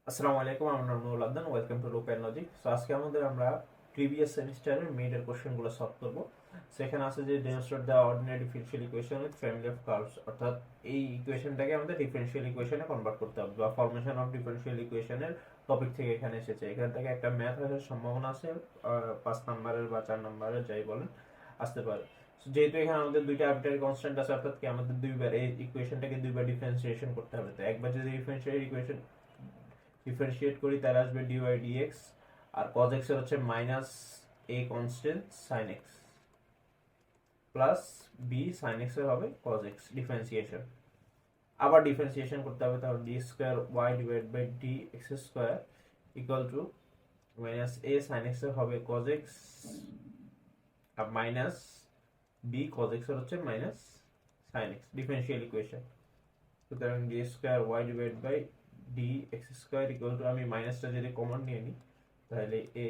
আসসালামু আলাইকুম, আমার নাম নুরুল আদনান। ওয়েলকাম টু লোক অ্যান্ড লজিক। সো আজকে আমরা প্রিভিয়াস সেমিস্টারের মেডের কোশ্চেনগুলো সলভ করব। সো এখানে আছে যে demonstrate the ordinary differential equation with family of curves, অর্থাৎ এই ইকুয়েশনটাকে আমাদের ডিফারেনশিয়াল ইকুয়েশনে কনভার্ট করতে হবে, বা ফরমেশন অফ ডিফারেনশিয়াল ইকুয়েশনের টপিক থেকে এখানে এসেছে। এখান থেকে একটা ম্যাথ আসার সম্ভাবনা আছে, 5 নাম্বারের বা 4 নাম্বারের, যাই বলেন, আসতে পারে। So, যেহেতু এখানে আমাদের দুইটা আরবিট্রারি কনস্ট্যান্ট আছে, অর্থাৎ কি আমাদের দুইবার এই ইকুয়েশনটাকে দুইবার ডিফারেন্সিয়েশন করতে হবে। তো একবার যদি ডিফারেন্সিয়েট করি তাহলে আসবে ডিওয়াই ডিএক্স, আর cos x এর হচ্ছে minus a constant sin x plus b sin x এর হবে cos x ডিফারেন্সিয়েশন। আবার ডিফারেন্সিয়েশন করতে হবে, তাহলে d square Y divide by D x square equal to minus a sin x এর হবে cos x আর মাইনাস b cos x এর হচ্ছে minus sin x differential equation. সুতরাং D square Y divide by D x square equal two, আমি মাইনাসটা যদি common নিয়ে নিই তাহলে A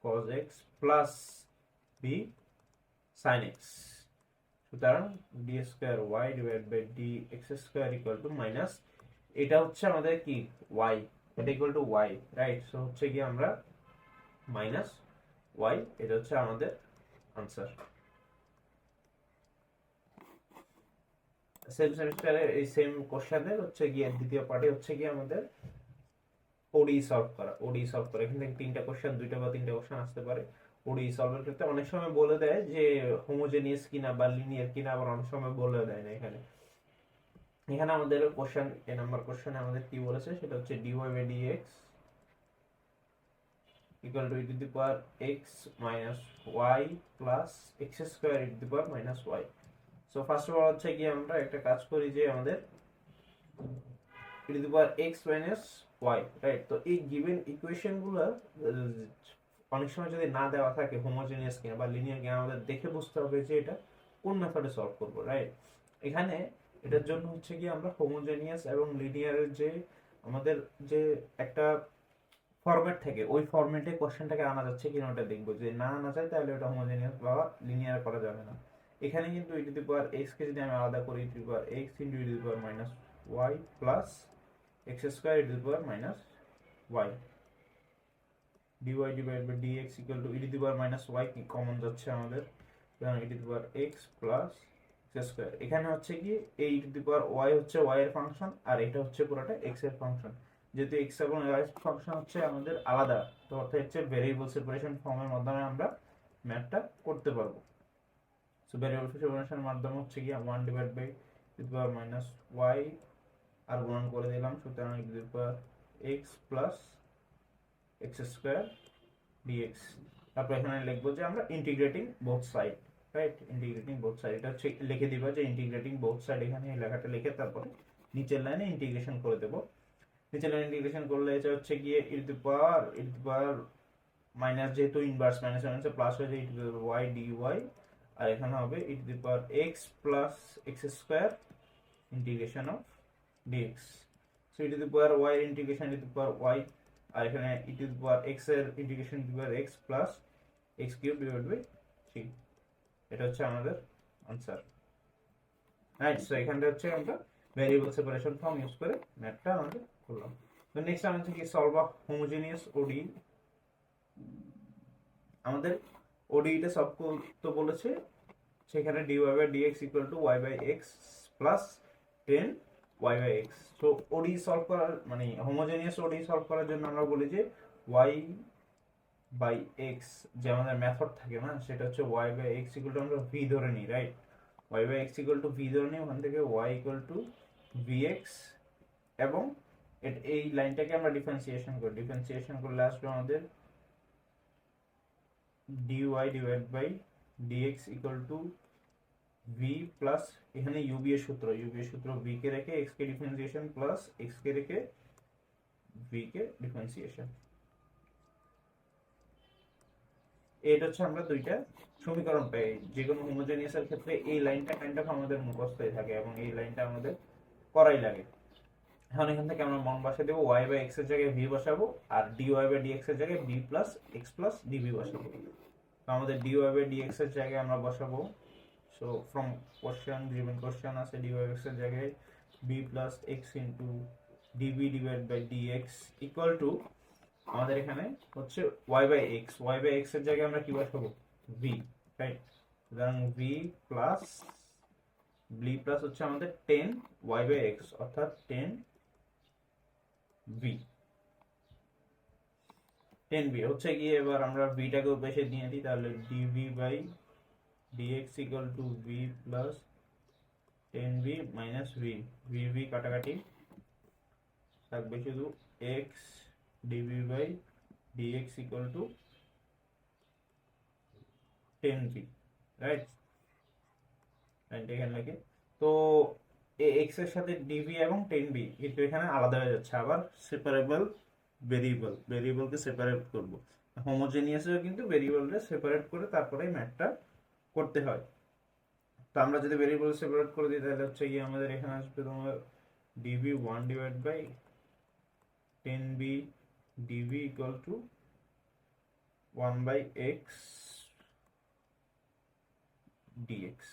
cos x plus B sin x। সুতরাং D square Y divide by D x square equal to minus, এটা হচ্ছে আমাদের কি ওয়াই, এটা equal to Y, right? So হচ্ছে কি আমরা মাইনাস ওয়াই, এটা হচ্ছে আমাদের আনসার। সেম সেমিস্টারে এই সেম কোশ্চেনের হচ্ছে গিয়ে দ্বিতীয় পার্টে হচ্ছে গিয়ে আমাদের ওডি সলভ করা। এখান থেকে তিনটা কোশ্চেন, দুইটা বা তিনটা কোশ্চেন আসতে পারে। ওডি সলভের ক্ষেত্রে অনেক সময় বলে দেয় যে হোমোজেনিয়াস কিনা বা লিনিয়ার কিনা, আবার অনেক সময় বলে দেয় না। এখানে এখানে আমাদের কোশ্চেন, এ নাম্বার কোশ্চেনে আমাদের কি বলেছে সেটা হচ্ছে dy by dx equal to e to the power x minus y plus x square e to the power minus y. So first of all হচ্ছে কি আমরা একটা কাজ করি যে আমাদের e to the power x minus y, right? তো এই গিভেন ইকুয়েশনগুলো অনেক সময় যদি না দেওয়া থাকে হোমোজেনিয়াস কিনা বা লিনিয়ার কিনা, আমাদের দেখে বুঝতে হবে যে এটা কোন মেথডে সলভ করবো, রাইট? এখানে এটার জন্য হচ্ছে কি আমরা হোমোজেনিয়াস এবং লিনিয়ারের যে আমাদের যে একটা ফরম্যাট থাকে, ওই ফরম্যাটে কোশ্চেনটাকে আনা যাচ্ছে কিনা ওটা দেখবো। যে না আনা যায় তাহলে ওটা হোমোজেনিয়াস বা লিনিয়ার করা যাবে না। এখানে কিন্তু ই টু দি পাওয়ার এক্স কে যদি আমি আলাদা করি, e to the power x into e to the power minus y plus x square e to the power minus y, dy divide by dx equal to e to the power minus y, কি common যাচ্ছে আমাদের, সুতরাং e to the power x plus x square. এখানে হচ্ছে কি এই e to the power y হচ্ছে y এর ফাংশন, আর এটা হচ্ছে পুরোটা এক্স এর ফাংশন। যেহেতু এক্স এবং ওয়াই এর ফাংশন হচ্ছে আমাদের আলাদা, তো অর্থাৎ হচ্ছে ভেরিয়েবল সেপারেশন ফর্মের মাধ্যমে আমরা ম্যাথটা করতে পারবো। সো ভেরিয়েবল সেপারেশনের মাধ্যমে হচ্ছে কি 1 divide by e to the power minus y আর গুণন করে দিলাম, সুতরাং e to the power x plus x square dx. তারপর এখানে লিখবো যে আমরা integrating both side, right? Integrating both side, এটা হচ্ছে লিখে দিবা যে ইন্টিগ্রেটিং বোথ সাইড, এখানে এই লেখাটা লিখে তারপরে নিচের লাইনে ইন্টিগ্রেশন করে দেবো। নিচের লাইনে ইন্টিগ্রেশন করলে এটা হচ্ছে গিয়ে e to the power minus, যেহেতু ইনভার্স মাইনাস মাইনাস প্লাস হয়ে যায় e to the power y d y, আর এখানে হবে e to the power x plus x square integration of dx. So e to the power y integration e to the power y, আর এখানে e to the power x এর integration e to the power x plus x cube divide by 3। এটা হচ্ছে আমাদের answer, right? So এখানটা হচ্ছে আমরা variable separation form use করে ম্যাথটা আমাদের করলাম। তো নেক্সট আমাদের কি সলভ আ হোমোজেনিয়াস ওডি। আমাদের ওডিটা সলভ করতে বলেছে, সেখানে dy by dx equal to y by x plus 10 y by x। তো ওডি সলভ করার মানে হোমোজেনিয়াস ওডি সলভ করার জন্য আমরা বলি যে y বাই x, যে আমাদের মেথড থাকে না, সেটা হচ্ছে y by x equal to আমরা v ধরে নিই, right? y by x equal to v ধরে নিই, ওখান থেকে y ইকুয়াল টু vx, এবং এই লাইনটাকে আমরা ডিফারেন্সিয়েশন করি। ডিফারেন্সিয়েশন করলে আসবে আমাদের dy divide by dx equal to v plus, এখানে u v এর সূত্র v কে রেখে x কে ডিফারেন্সিয়েশন প্লাস x কে রেখে v কে ডিফারেন্সিয়েশন। এটা হচ্ছে আমরা দুইটা সমীকরণ পাই। যে কোনো হোমোজেনিয়াস এর ক্ষেত্রে এই লাইনটা কাইন্ড অফ আমাদের মুখস্থই থাকে এবং এই লাইনটা আমাদের করাই লাগে। এখন এখান থেকে আমরা মান বসে দেবো, y বাই x এর জায়গায় v বসাবো, আর dy বাই dx এর জায়গায় v plus x plus dv বসাবো। তো আমাদের dy বাই dx এর জায়গায় আমরা বসাবো, so from question, given question আছে dy বাই x এর জায়গায় b plus x into D B divide by dx equal to আমাদের এখানে হচ্ছে ওয়াই বাই এক্স এর জায়গায় আমরা কি বসাবো ভি, রাইট? সুতরাং ভি প্লাস প্লাস হচ্ছে আমাদের 10 ওয়াই বাই এক্স অর্থাৎ 10 ভি। 10 ভি হচ্ছে গিয়ে এবার আমরা ভিটাকে বেশি নিয়ে দিই, তাহলে D V by dx equal to V plus 10 V minus V, V কাটাকাটি থাকবে শুধু X D V by dx equal to 10 V, right? এখানে লিখে তো এক্স এর সাথে ডিভি এবং 10 ভি কিন্তু এখানে আলাদা হয়ে যাচ্ছে, আবার সেপারেবল ভেরিয়েবলকে সেপারেট করব। হোমোজেনিয়াসও কিন্তু ভেরিয়েবলকে সেপারেট করে তারপরে ম্যাথটা করতে হয়। তো আমরা যদি ভেরিয়েবল সেপারেট করে দিই তাহলে হচ্ছে গিয়ে আমাদের এখানে আসবে তোমার D V 1 divide by 10 B D V equal to 1 by X D X.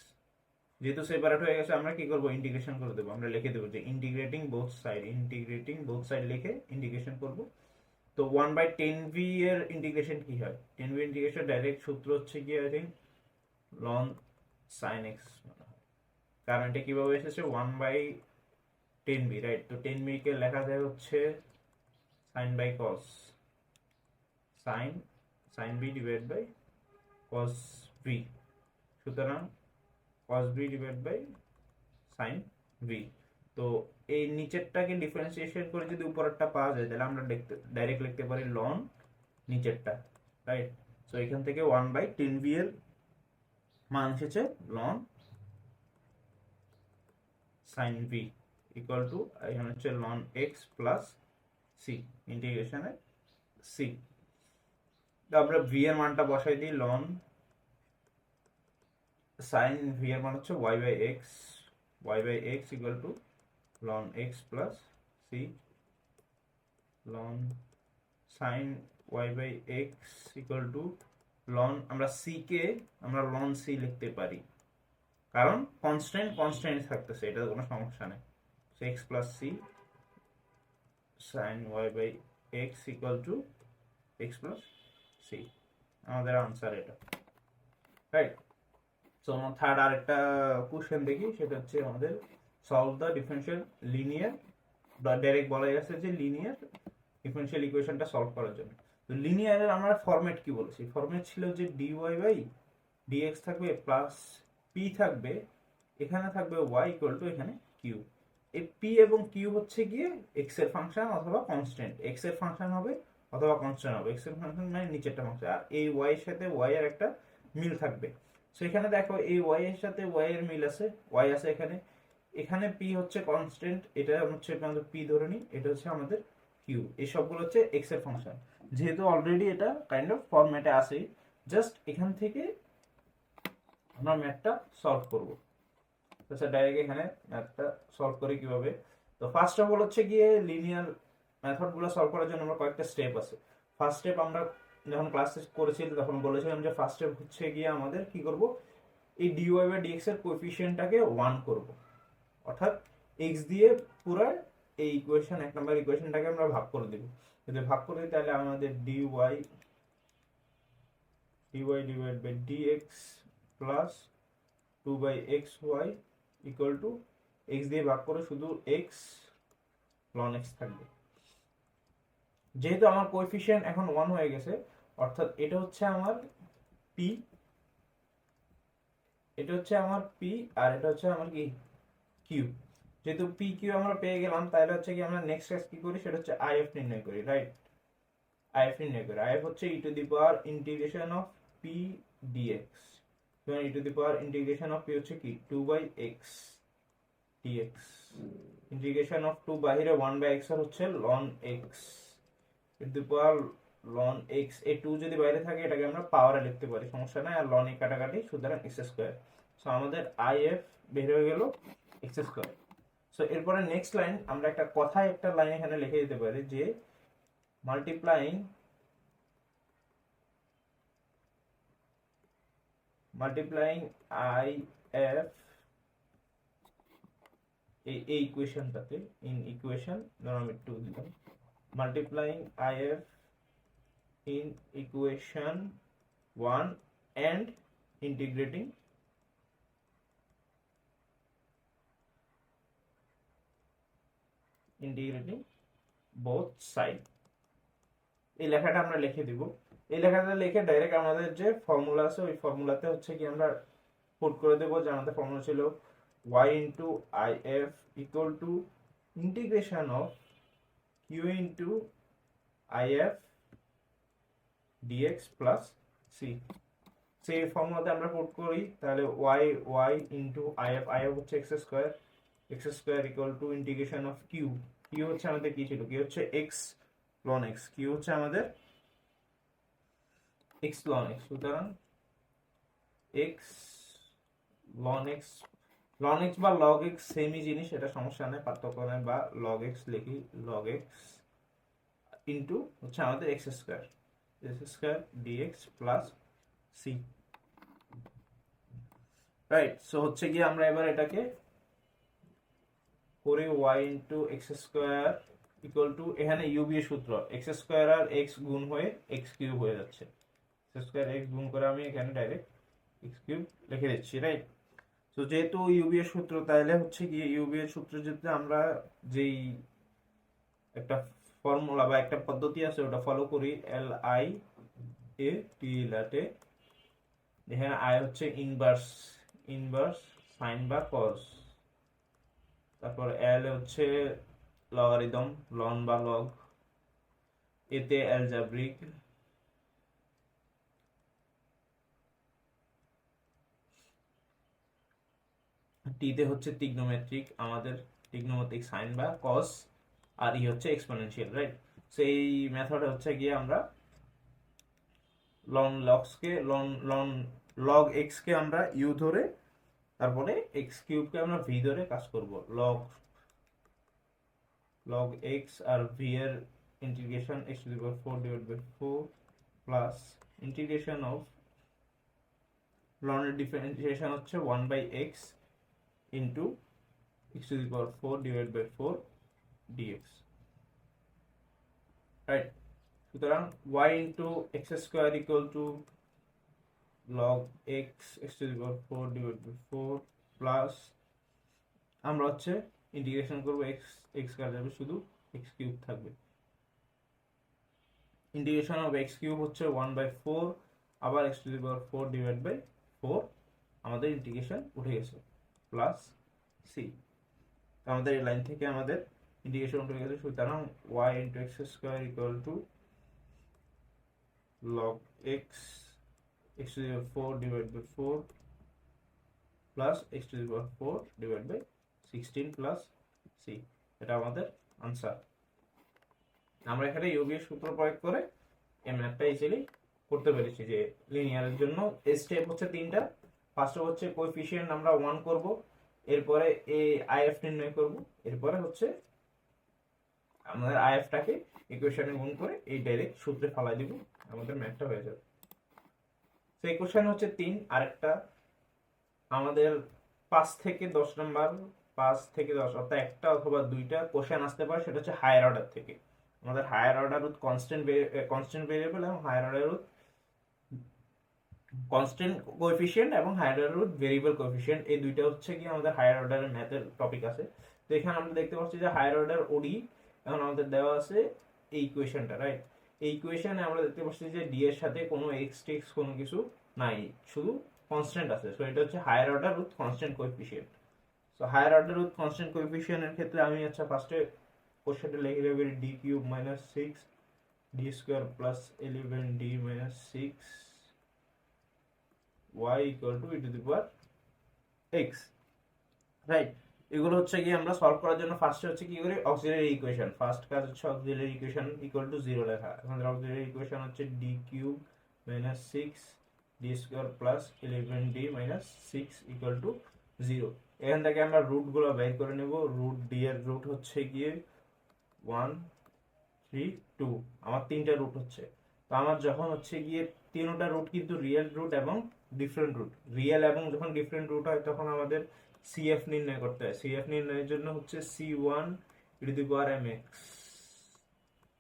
যেহেতু সেপারেট হয়ে গেছে আমরা কি করব ইন্টিগ্রেশন করে দেবো, আমরা লিখে দেবো যে ইন্টিগ্রেটিং বোথ সাইড লিখে ইন্টিগ্রেশন করব। তো 1 বাই 10 ভি এর ইন্টিগ্রেশন কি হয়, 10 ভি ইন্টিগ্রেশন ডাইরেক্ট সূত্র হচ্ছে কি I think loan sine x, কারণ এটা কিভাবে এসেছে 1 বাই 10 ভি, রাইট? তো 10 ভি কে লেখা যায় হচ্ছে sine by cos, sine B divide by cos V, সুতরাং cos b divide by sin v। তো এই নিচেরটাকে ডিফারেন্সিয়েশন করে যদি উপরেরটা পাওয়া যায় তাহলে আমরা ডাইরেক্ট লিখতে পারি লন নিচেরটা, রাইট? সো এখান থেকে 1 বাই 10 v এর মান এসেছে ln sin v equal to এখানে হচ্ছে লন x প্লাস c ইন্টিগ্রেশনে c। তো আমরা v এর মানটা বসাই দিই, লন sin v এর মান হচ্ছে y by x equal to ln x plus c, ln sin y by x equal to ln আমরা c কে আমরা ln c লিখতে পারি কারণ কনস্ট্যান্ট থাকতেছে, এটা কোনো সমস্যা নেই। x plus c sin y by x equal to x plus c, আমাদের আনসার এটা, রাইট? সো আমরা থার্ড আরেকটা কোশ্চেন দেখি, সেটা হচ্ছে আমাদের solve the differential linear, direct বলা যাচ্ছে যে লিনিয়ার ডিফারেনশিয়াল ইকুয়েশনটা সলভ করার জন্য। তো লিনিয়ারের আমরা ফরম্যাট কি বলেছি, ফরম্যাট ছিল যে dy বাই dx থাকবে প্লাস p থাকবে, এখানে থাকবে y ইকুয়াল টু এখানে q। এই p এবং q হচ্ছে গিয়ে x এর ফাংশন অথবা কনস্ট্যান্ট, x এর ফাংশন হবে অথবা কনস্ট্যান্ট হবে, x এর ফাংশন মানে নিচেরটা ফাংশন, আর এই y এর সাথে y এর একটা মিল থাকবে। সো এখানে দেখো এই y এর সাথে y এর মিল আছে, y আছে এখানে, এখানে p হচ্ছে কনস্ট্যান্ট, এটা হচ্ছে আমাদের p ধরে নিই, এটা হচ্ছে আমাদের q, এই সবগুলো হচ্ছে x এর ফাংশন। যেহেতু অলরেডি এটা কাইন্ড অফ ফরম্যাটে আছে, জাস্ট এখান থেকে আমরা ম্যাথটা সলভ করব। আচ্ছা ডাইরেক্ট এখানে ম্যাথটা সলভ করি কিভাবে। তো ফার্স্ট অফ অল হচ্ছে গিয়ে লিনিয়ার মেথডগুলো সলভ করার জন্য আমরা কয়েকটা স্টেপ আছে। ফার্স্ট স্টেপ আমরা যখন ক্লাস করেছিলাম তখন বলেছিলাম যে ফার্স্ট স্টেপ হচ্ছে গিয়ে আমাদের কি করব, এই dy বাই dx এর কোএফিসিয়েন্টটাকে 1 করব, অর্থাৎ x দিয়ে পুরো এই ইকুয়েশন এক নম্বর ইকুয়েশনটাকে আমরা ভাগ করে দেব। যদি ভাগ করে দিই তাহলে আমাদের dy divide by dx plus 2 by xy equal to x দিয়ে ভাগ করে শুধু x ln x থাকবে। যেহেতু আমার কোএফিসিয়েন্ট এখন 1 হয়ে গেছে, অর্থাৎ এটা হচ্ছে আমার p, এটা হচ্ছে আমার p আর এটা হচ্ছে আমার কি q। যেহেতু p q আমরা পেয়ে গেলাম তাহলে হচ্ছে কি আমরা নেক্সট কাজ কি করি, সেটা হচ্ছে if নির্ণয় করি, রাইট? if নির্ণয় করি, if হচ্ছে e to the power integration of p dx, এবং e to the power integration of p হচ্ছে কি 2 by x dx, integration of 2 বাহিরে 1 বাই x আর হচ্ছে ln x e to the power ln x, এই 2 যদি বাইরে থাকে এটাকে আমরা পাওয়ারে লিখতে পারি, সমস্যা নাই, আর ln এ কাটাকাটি, সুতরাং x স্কয়ার। সো আমাদের if বের হয়ে গেল x স্কয়ার। সো এরপরে নেক্সট লাইন আমরা একটা কথায় একটা লাইন এখানে লিখে দিতে পারি যে মাল্টিপ্লাইং if এই ইকুয়েশনটাতে, ইন ইকুয়েশন ধরো আমি 2 দিলাম, multiplying if in equation 1 and integrating both side। এই লেখাটা আমরা লিখে দিব। এই লেখাটা লিখে ডাইরেক্ট আমাদের যে ফর্মুলা আছে ওই ফর্মুলাতে হচ্ছে কি আমরা পুট করে দেব, যে আমাদের ফর্মুলা ছিল y into if equal to integration of q into if dx plus c। সেই ফর্মুলাতে আমরা পুট করি, তাহলে y into if হচ্ছে x square equal to integration of q হচ্ছে আমাদের কি ছিল, q হচ্ছে x ln x, q হচ্ছে আমাদের x ln x, সুতরাং x ln x বা log x সেমই জিনিস, এটা সমস্যা নেই, পার্থক্য নেই, বা log x লিখি, log x ইনটু হচ্ছে আমাদের x square dx plus c। Right, so হচ্ছে কি আমরা এবার এটাকে করি y into x square equal to, এখানে u এর সূত্র x স্কয়ার আর x গুণ হয়ে x কিউব হয়ে যাচ্ছে, x স্কয়ার x গুণ করে আমি এখানে ডাইরেক্ট x কিউব লিখে দিচ্ছি। রাইট, তো যেহেতু u এর সূত্র, তাহলে হচ্ছে কি u এর সূত্র যদি আমরা যেই একটা ফর্মুলা বা একটা পদ্ধতি আছে ওটা ফলো করি, এল আই এ টি লাটে, এখানে আই হচ্ছে ইনভার্স সাইন বা কস, তারপর এল হচ্ছে লগারিদম লন বা লগ, এতে অ্যালজাব্রিক, টিতে হচ্ছে ত্রিগনোমেট্রিক, আমাদের ত্রিগনোমেট্রিক সাইন বা কস, আর ই হচ্ছে এক্সপোনেনশিয়াল। রাইট, সেই মেথডে হচ্ছে গিয়ে আমরা লগ এক্স কে আমরা ইউ ধরে, তারপরে এক্স কিউব কে আমরা ভি ধরে কাজ করব। লগ এক্স আর ভি এর integration x to the power 4 divide by 4 plus integration of ln এর ডিফারেন্সিয়েশন হচ্ছে 1 by x into x to the power 4 divide by 4 dx। Right, সুতরাং y into x square equal to log x to the power 4 divided by 4 plus আমরা হচ্ছে integration করব x কাটা যাবে, শুধু x cube থাকবে, ইন্টিগ্রেশন অফ x কিউব হচ্ছে 1 by 4, আবার x to the power 4 divide by 4, আমাদের ইন্টিগ্রেশন উঠে গেছে, প্লাস c। আমাদের এই লাইন থেকে আমাদের ইন্টিগ্রেশন উঠে গেছে, সুতরাং y into x square equal to log x to the power 4 divided by 4 plus x to the power 4 divided by 16 plus c। এটা আমাদের आंसर। আমরা এখানে u এর সূত্র প্রয়োগ করে এই ম্যাথটা ইজিলি করতে পেরেছি, যে লিনিয়ারের জন্য স্টেপ হচ্ছে তিনটা। ফার্স্ট হচ্ছে কোএফিশিয়েন্ট আমরা 1 করব, এরপরে এই আইএফ নির্ণয় করব, এরপরে হচ্ছে আমাদের আইএফটাকে ইকুয়েশনে গুণ করে এই ডাইরেক্ট সূত্রে ফেলাই দিব, আমাদের ম্যাথটা হয়ে যাবে। তো এই কোশ্চেন হচ্ছে 3, আরেকটা আমাদের 5 থেকে 10 নাম্বার, 5 থেকে 10 অর্থাৎ একটা অথবা দুইটা কোশ্চেন আসতে পারে, সেটা হচ্ছে হায়ার অর্ডার থেকে। আমাদের higher order with constant variable এবং higher order with constant coefficient এবং higher order with variable coefficient, এই দুইটা হচ্ছে কি আমাদের হায়ার অর্ডারের ম্যাথের টপিক আছে। তো এখানে আমরা দেখতে পাচ্ছি যে হায়ার অর্ডার ওডি এখন আমাদের দেওয়া আছে এই ইকুয়েশনটা। রাইট, এই ইকুয়েশনে আমরা দেখতে পাচ্ছি যে ডি এর সাথে কোনো এক্স টেক্স কোনো কিছু নাই, শুধু কনস্ট্যান্ট আছে। সো এটা হচ্ছে higher order with constant coefficient. So higher order with constant কোএফিশিয়েন্টের ক্ষেত্রে আমি আচ্ছা ফার্স্টে কোশ্চেনটা লিখে দেব, d cube minus 6 d square plus 11 d minus 6 y equal to e to the power x। Right, এগুলো হচ্ছে কি আমরা সলভ করার জন্য ফার্স্টে হচ্ছে কি করি, অক্সিলারি ইকুয়েশন। ফার্স্ট কাজ হচ্ছে অক্সিলারি ইকুয়েশন ইকুয়াল টু 0 লেখা। আমাদের অক্সিলারি ইকুয়েশন হচ্ছে D cube minus 6 d square plus 11 d minus 6 equal to 0। এখান থেকে আমরা রুট গুলো বের করে নেব। রুট ডি এর রুট হচ্ছে গিয়ে 1 3 2, আমার তিনটা রুট হচ্ছে। তো আমার যখন হচ্ছে গিয়ে তিনটা রুট কিন্তু রিয়েল রুট এবং ডিফারেন্ট রুট, রিয়েল এবং যখন ডিফারেন্ট রুট হয় তখন আমাদের সিএফ নির্ণয় করতে হয়। সিএফ নির্ণয়ের জন্য হচ্ছে c1 e⁻mx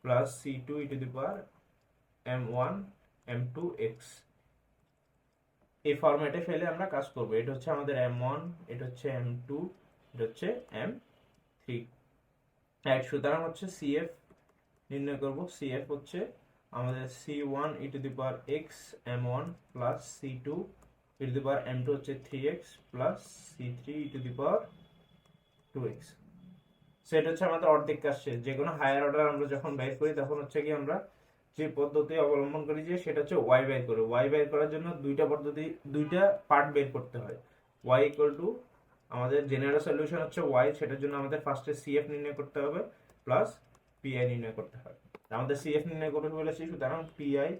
plus c2 e⁻m1 m2x, এই ফরম্যাটে ফেলে আমরা কাজ করব। এটা হচ্ছে আমাদের m1, এটা হচ্ছে m2, এটা হচ্ছে m3। রাইট, সুতরাং হচ্ছে সিএফ নির্ণয় করব। সিএফ হচ্ছে আমাদের c1 e⁻x m1 plus c2 e⁻m2 হচ্ছে 3x প্লাস c3 e⁻2x। সেটা হচ্ছে আমাদের অর্ধেক কাজ শেষ। যে কোনো হায়ার অর্ডার আমরা যখন বের করি তখন হচ্ছে কি আমরা যে পদ্ধতি অবলম্বন করি যে সেটা হচ্ছে ওয়াই বের করি। ওয়াই বের করার জন্য দুইটা পার্ট বের করতে হয়। ওয়াই ইকুয়াল টু আমাদের জেনারেল সলিউশন হচ্ছে ওয়াই, সেটার জন্য আমাদের ফার্স্টে সিএফ নির্ণয় করতে হবে প্লাস পিআই নির্ণয় করতে হবে। আমাদের সিএফ নির্ণয় করতে বলেছি, সুতরাং পিআই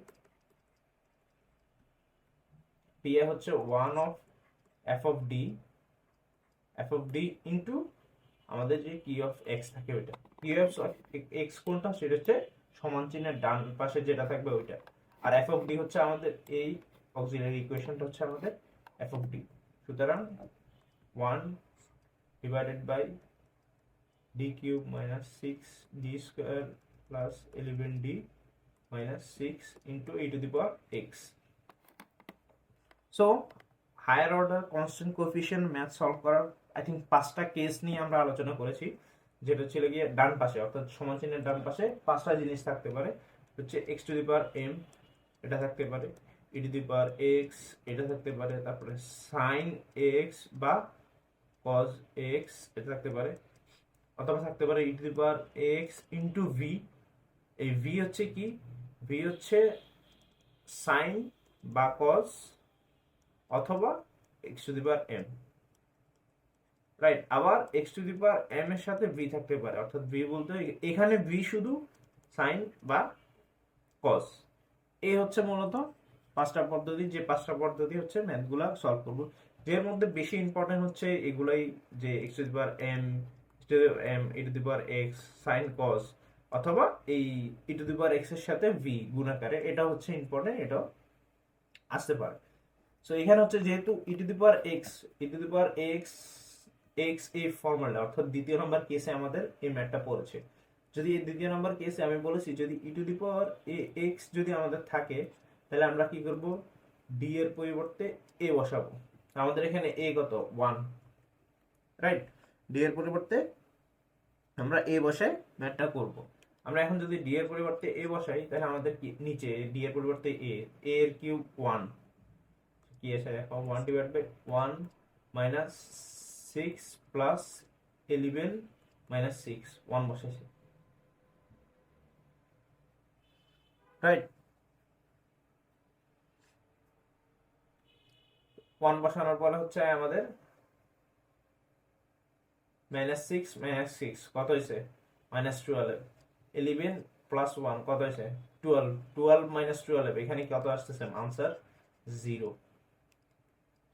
হচ্ছে 1 of F of D into আমাদের যে কি অফ এক্স থাকে ওইটা। কি অফ এক্স কোনটা, সেটা হচ্ছে সমান চিহ্নের ডান পাশে যেটা থাকবে ওইটা। আর এফ অফ ডি হচ্ছে আমাদের এই অক্সিলারি ইকুয়েশনটা হচ্ছে আমাদের এফ অফ ডি। সুতরাং 1 divided by D cube minus 6d square plus 11d minus 6 into e⁻x। So higher order constant coefficient math solve করার আই থিঙ্ক 5টা কেস নিয়ে আমরা আলোচনা করেছি, যেটা ছিল গিয়ে ডান পাশে অর্থাৎ সমান চিহ্নের ডান পাশে 5টা জিনিস থাকতে পারে। হচ্ছে x⁻m এটা থাকতে পারে, e⁻x এটা থাকতে পারে, তারপরে sin x বা cos x এটা থাকতে পারে, অথবা থাকতে পারে e⁻x ইন্টু v। এই v হচ্ছে কি, v হচ্ছে sin বা cos অথবা x⁻m। রাইট, আবার x⁻m এর সাথে v থাকতে পারে, অর্থাৎ v বলতে এখানে v শুধু sin বা cos। এই হচ্ছে মূলত 5টা পদ্ধতি, যে 5টা পদ্ধতি হচ্ছে ম্যাথগুলা সলভ করব। এর মধ্যে বেশি ইম্পর্টেন্ট হচ্ছে এগুলাই, যে x⁻m e⁻x sin cos অথবা এই e⁻x এর সাথে v গুণাকারে, এটা হচ্ছে ইম্পর্টেন্ট, এটা আসতে পারে। সো এখানে হচ্ছে যেহেতু e⁻x এই ফর্মুলা অর্থাৎ দ্বিতীয় নম্বর কেসে আমাদের এই ম্যাথটা পড়েছে। যদি এই দ্বিতীয় নম্বর কেসে আমি বলেছি যদি e⁻x যদি আমাদের থাকে, তাহলে আমরা কি করব, ডি এর পরিবর্তে এ বসাবো। আমাদের এখানে এ কত 1, রাইট, ডি এর পরিবর্তে আমরা এ বসে ম্যাথটা করব। আমরা এখন যদি ডি এর পরিবর্তে এ বসাই, তাহলে আমাদের কি নিচে ডি এর পরিবর্তে এ এর কিউব 1 কি আছে এখন 1 divide by 1 minus 6 plus 11 minus 6 1 বসাইছি, রাইট। 1 বসানোর পরে হচ্ছে আমাদের -6 কত হয়েছে -12, 11 প্লাস 1 কত হয়েছে 12 মাইনাস 12, এখানে কত আসতেছে আনসার 0।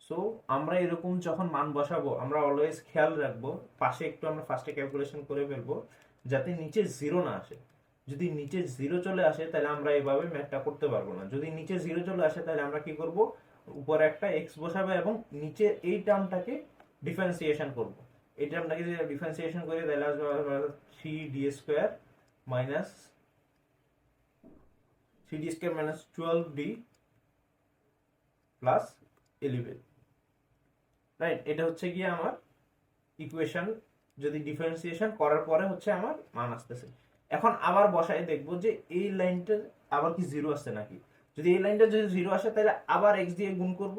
সো আমরা এরকম যখন মান বসাবো আমরা অলওয়েজ খেয়াল রাখবো পাশে একটু আমরা ফার্স্টে ক্যালকুলেশন করে ফেলবো যাতে নিচে 0 না আসে। যদি নিচে 0 চলে আসে তাহলে আমরা এভাবে ম্যাথটা করতে পারবো না। যদি নিচে 0 চলে আসে তাহলে আমরা কি করব, উপরে একটা x বসাবো এবং নিচে এই টার্মটাকে ডিফারেন্সিয়েশন করব। এই টার্মটাকে যদি ডিফারেন্সিয়েশন করি তাহলে আসবে 3d square minus 12d plus 11, right. এটা হচ্ছে গিয়ে আমার ইকুয়েশন, যদি ডিফারেন্সিয়েশন করার পরে হচ্ছে আমার মান আসতেছে। এখন আবার বসাই দেখবো যে এই লাইনটা আবার কি 0 আসছে নাকি। যদি এই লাইনটা যদি 0 আসে তাহলে আবার x দিয়ে গুণ করব,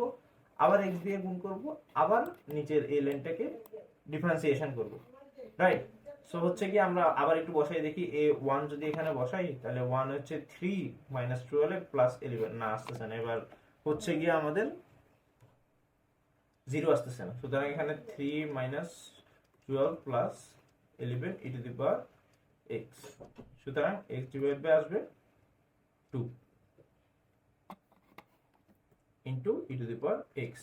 আবার x দিয়ে গুণ করব, আবার নিচের এই লাইনটাকে ডিফারেন্সিয়েশন করব, রাইট। সো হচ্ছে কি আমরা আবার একটু বসাই দেখি, এ 1 যদি এখানে বসাই তাহলে 1 হচ্ছে 3 মাইনাস 12 প্লাস 11, না আসতেছে না। এবার হচ্ছে গিয়ে আমাদের 0 আসতেছে না, সুতরাং এখানে 3 মাইনাস 12 প্লাস 11 e⁻x, সুতরাং x ডিভাইড বাই আসবে 2 ইন্টু e⁻x।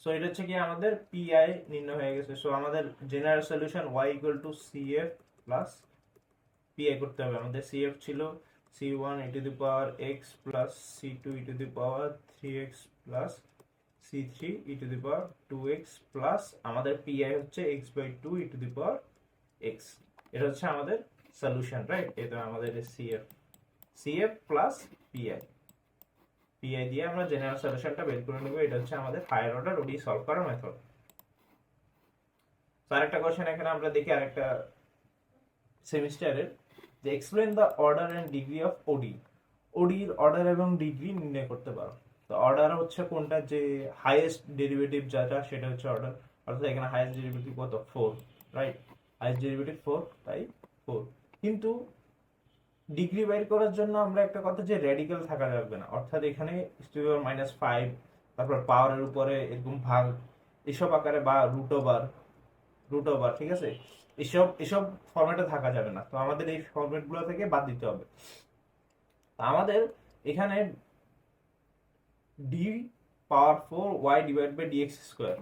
সো এটা হচ্ছে কি আমাদের পিআই নির্ণয় হয়ে গেছে। সো আমাদের general solution y = cf plus PI করতে হবে। আমাদের cf ছিল c1 e⁻x plus c2 e⁻3x plus c3 e to the power 2x plus আমাদের pi হচ্ছে x/2 e to the power x। এটা হচ্ছে আমাদের সলিউশন, রাইট? এটা আমাদের cf প্লাস pi দিয়ে আমরা জেনারেল সলিউশনটা বের করে নেব। এটা হচ্ছে আমাদের হায়ার অর্ডার ওডি সলভ করার মেথড। তো আরেকটা কোশ্চেন এখানে আমরা দেখি, আরেকটা সেমিস্টারের, যে explain the order and degree of ODE. ওডির অর্ডার এবং ডিগ্রি নির্ণয় করতে পারো। তো অর্ডার হচ্ছে কোনটা, যে হাইয়েস্ট ডেরিভেটিভ যেটা সেটা হচ্ছে অর্ডার। অর্থাৎ এখানে হাইয়েস্ট ডেরিভেটিভ কত? 4, রাইট? হাইয়েস্ট ডেরিভেটিভ 4, তাই 4। কিন্তু ডিগ্রি বাইর করার জন্য আমরা একটা কথা, যে রেডিক্যাল থাকা যাবে না। অর্থাৎ এখানে -5, তারপর পাওয়ারের উপরে এরকম ভাগ, এসব আকারে, বা রুট ওভার, ঠিক আছে? এসব ফরম্যাটে থাকা যাবে না। তো আমাদের এই ফরম্যাটগুলো থেকে বাদ দিতে হবে। আমাদের এখানে D power 4 Y divide by D X square,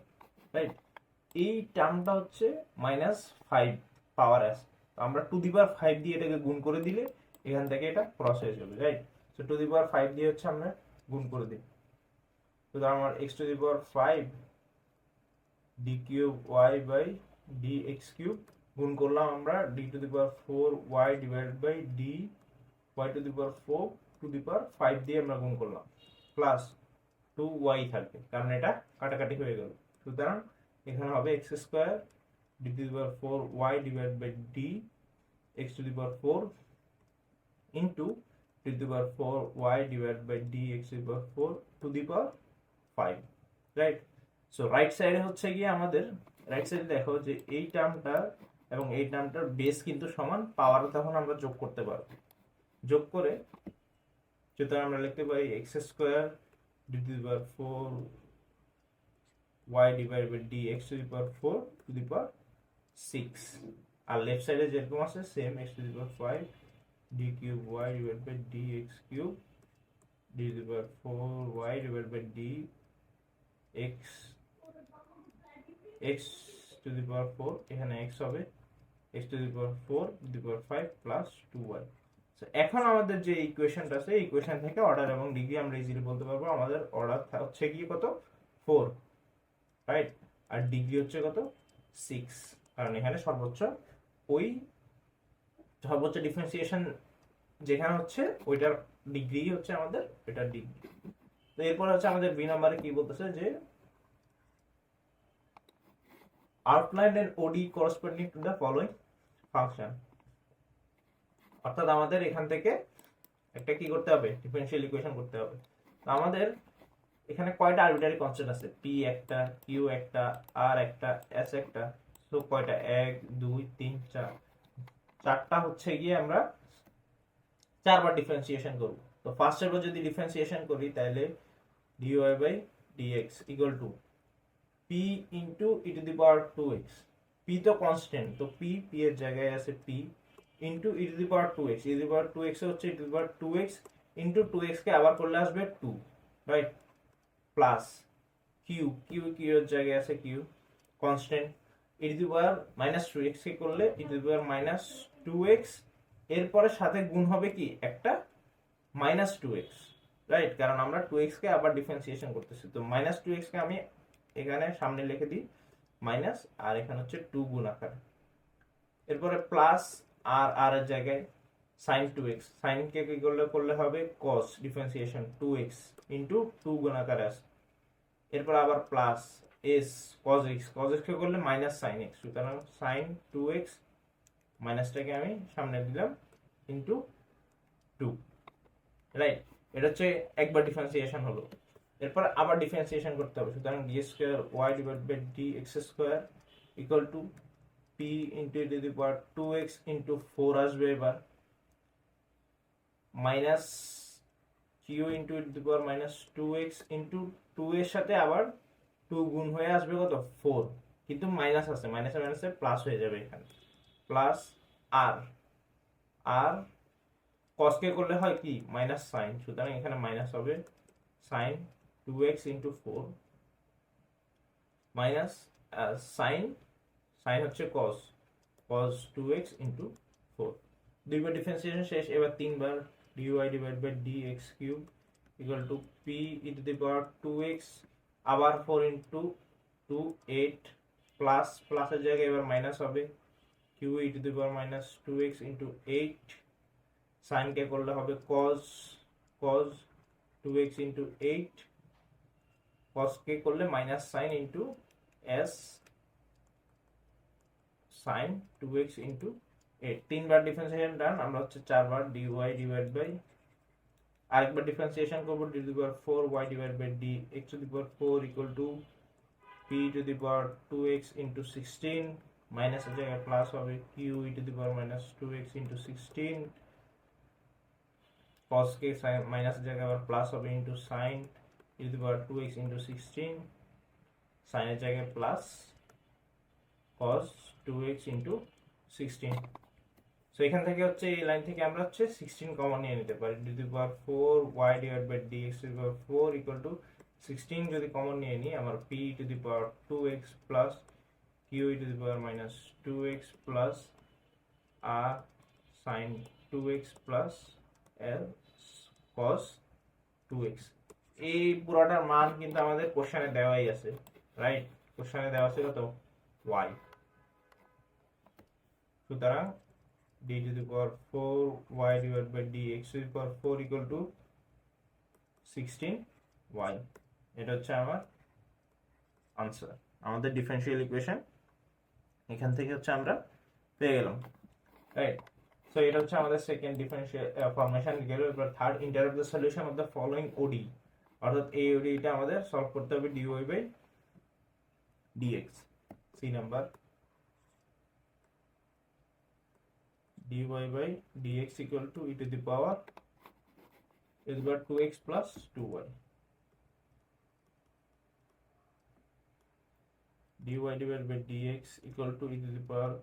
right? এই টার্মটা হচ্ছে -5 পাওয়ার এস। আমরা টু দি পাওয়ার 5 দিয়ে এটাকে গুণ করে দিলে এখান থেকে এটা ক্রস হয়ে যাবে, right? So two the power 5 দিয়ে হচ্ছে আমরা গুণ করে দিই। তো আমার x to the power 5 d cube y by D x cube, গুণ করলাম আমরা d to the power 4 Y divide by d y to the power 4 to the power 5 দিয়ে আমরা গুণ করলাম, প্লাস 2y থাকবে, কারণ এটা কাটাকাটি হয়ে গেল। সুতরাং এখানে হবে x square D to the power 4 Y divide by D x to the power 4 into to the power 4 Y divide by D x to the power 4 to the power 5, right? So right সাইডে হচ্ছে গিয়ে আমাদের, right সাইডে দেখো যে এই টার্মটা এবং এই টার্মটার বেস কিন্তু সমান, পাওয়ার তখন আমরা যোগ করতে পারবো। যোগ করে সুতরাং আমরা লিখতে পারি x square D to the power 4 Y divide by D x to the power 4 to the power 6, আর লেফট সাইডে যেরকম আছে same x to the power 5 d cube y divide by D x cube d to the power 4 Y divide by D x to the power 4, এখানে x হবে x to the power 4 to the power 5 plus 2y। এখন আমাদের যে ইকুয়েশনটা আছে, এই equation থেকে order এবং degree আমরা ইজিলি বলতে পারবো। আমাদের অর্ডার হচ্ছে কি কত? 4, রাইট? আর ডিগ্রি হচ্ছে কত? 6, কারণ এখানে সর্বোচ্চ ডিফারেন্সিয়েশন যেখানে হচ্ছে ওইটার ডিগ্রি হচ্ছে আমাদের এটার ডিগ্রি। তো এরপর হচ্ছে আমাদের বি নাম্বারে কি বলতেছে, যে outline an OD corresponding to the following function। অর্থাৎ আমাদের এখান থেকে একটা কি করতে হবে? ডিফারেনশিয়াল ইকুয়েশন করতে হবে। তো আমাদের এখানে কয়টা আরবিটারি কনস্ট্যান্ট আছে? পি একটা, কিউ একটা, আর একটা, এস একটা। সো কয়টা? 1 2 3 4, চারটা হচ্ছে গিয়ে আমরা চারবার ডিফারেন্সিয়েশন করব। তো ফার্স্টের বার যদি ডিফারেন্সিয়েশন করি তাহলে dy by dx equal to p into e to the power 2x। p তো কনস্ট্যান্ট, তো p এর জায়গায় আছে p into e to the power 2x। e to the power 2x হচ্ছে e to the power 2x into 2x কে আবার করলে আসবে 2, রাইট? প্লাস q এর জায়গায় আছে q constant, e to the power -2x কে করলে e to the power -2x, এরপরে সাথে গুণ হবে কি একটা -2x, রাইট? কারণ আমরা 2x কে আবার ডিফারেন্সিয়েশন করতেছি। তো -2x কে আমি এখানে সামনে লিখে দিই মাইনাস, আর এখানে হচ্ছে 2 গুণ আকার। এরপরে প্লাস আর এর জায়গায় sin 2x, sin কে কি করলে হবে cos ডিফারেন্সিয়েশন 2x ইনটু 2 গুণ আকার আছে। এরপর আবার প্লাস s cos x কে করলে মাইনাস sin x। সুতরাং sin 2x মাইনাসটাকে আমি সামনে দিলাম ইনটু 2, রাইট? এটা হচ্ছে একবার ডিফারেন্সিয়েশন হলো। এরপর আবার ডিফারেন্সিয়েশন করতে হবে। সুতরাং D square Y divide by D x square equal to P into e to the power 2x into 4 আসবে, এবার minus Q into e to the power -2x into 2 এর সাথে আবার 2 গুণ হয়ে আসবে কত? 4, কিন্তু মাইনাস আছে, মাইনাসে মাইনাসে প্লাস হয়ে যাবে এখানে, প্লাস আর cos কে করলে হয় কি মাইনাস সাইন। সুতরাং এখানে মাইনাস হবে sine 2x into 4 minus sine হচ্ছে cos 2x ইন্টু 4। দুইবার ডিফারেন্সিয়েশন শেষ, এবার তিনবার dy divide by dx cube equal to p E to the power 2x আবার 4 ইন্টু 2 8 প্লাস প্লাসের জায়গায় এবার মাইনাস হবে q e to the power minus 2x into 8 sine কে করলে হবে cos 2x ইন্টু 8 cos কে করলে minus sine into s sine 2x into 8 তিনবার ডিফারেন্সিয়েশন ডান আমরা হচ্ছে চারবার dy ডিভাইড বাই আরেকবার ডিফারেন্সিয়েশন করব d to the power 4y divide by dx to the power 4 equal to p to the power 2x into 16 minus এর জায়গায় plus হবে q e to the power minus 2x into 16 cos কে minus এর জায়গায় আবার plus হবে into sine e to the power 2x into 16 sine এর জায়গায় plus cos 2x into 16 so এখান থেকে হচ্ছে এই লাইন থেকে আমরা হচ্ছে 16 কমন নিয়ে নিতে পারি d to the power 4y divide by dx to the power 4 equal to 16 যদি কমন নিয়ে নিই আমার p to the power 2x plus q e to the power minus 2x plus r sin 2x plus l cos 2x এই পুরোটার মান কিন্তু আমাদের কোশ্চেনে দেওয়াই আছে রাইট কোশ্চেনে দেওয়া ছিল তো y সুতরাং d to the power 4y divided by dx to the power 4 equal to 16y এটা হচ্ছে আমার আনসার আমাদের ডিফারেনশিয়াল ইকুয়েশন এখান থেকে হচ্ছে আমরা পেয়ে গেলাম রাইট সো এটা হচ্ছে আমাদের সেকেন্ড ডিফারেনশিয়াল ফর্মেশন গেল এবার third interpret the solution of the following ODE অর্থাৎ এই ওডিটা আমাদের সলভ করতে হবে dy by dx see number dy by dx equal to e to the power 2x plus 2y dy divided by dx equal to e to the power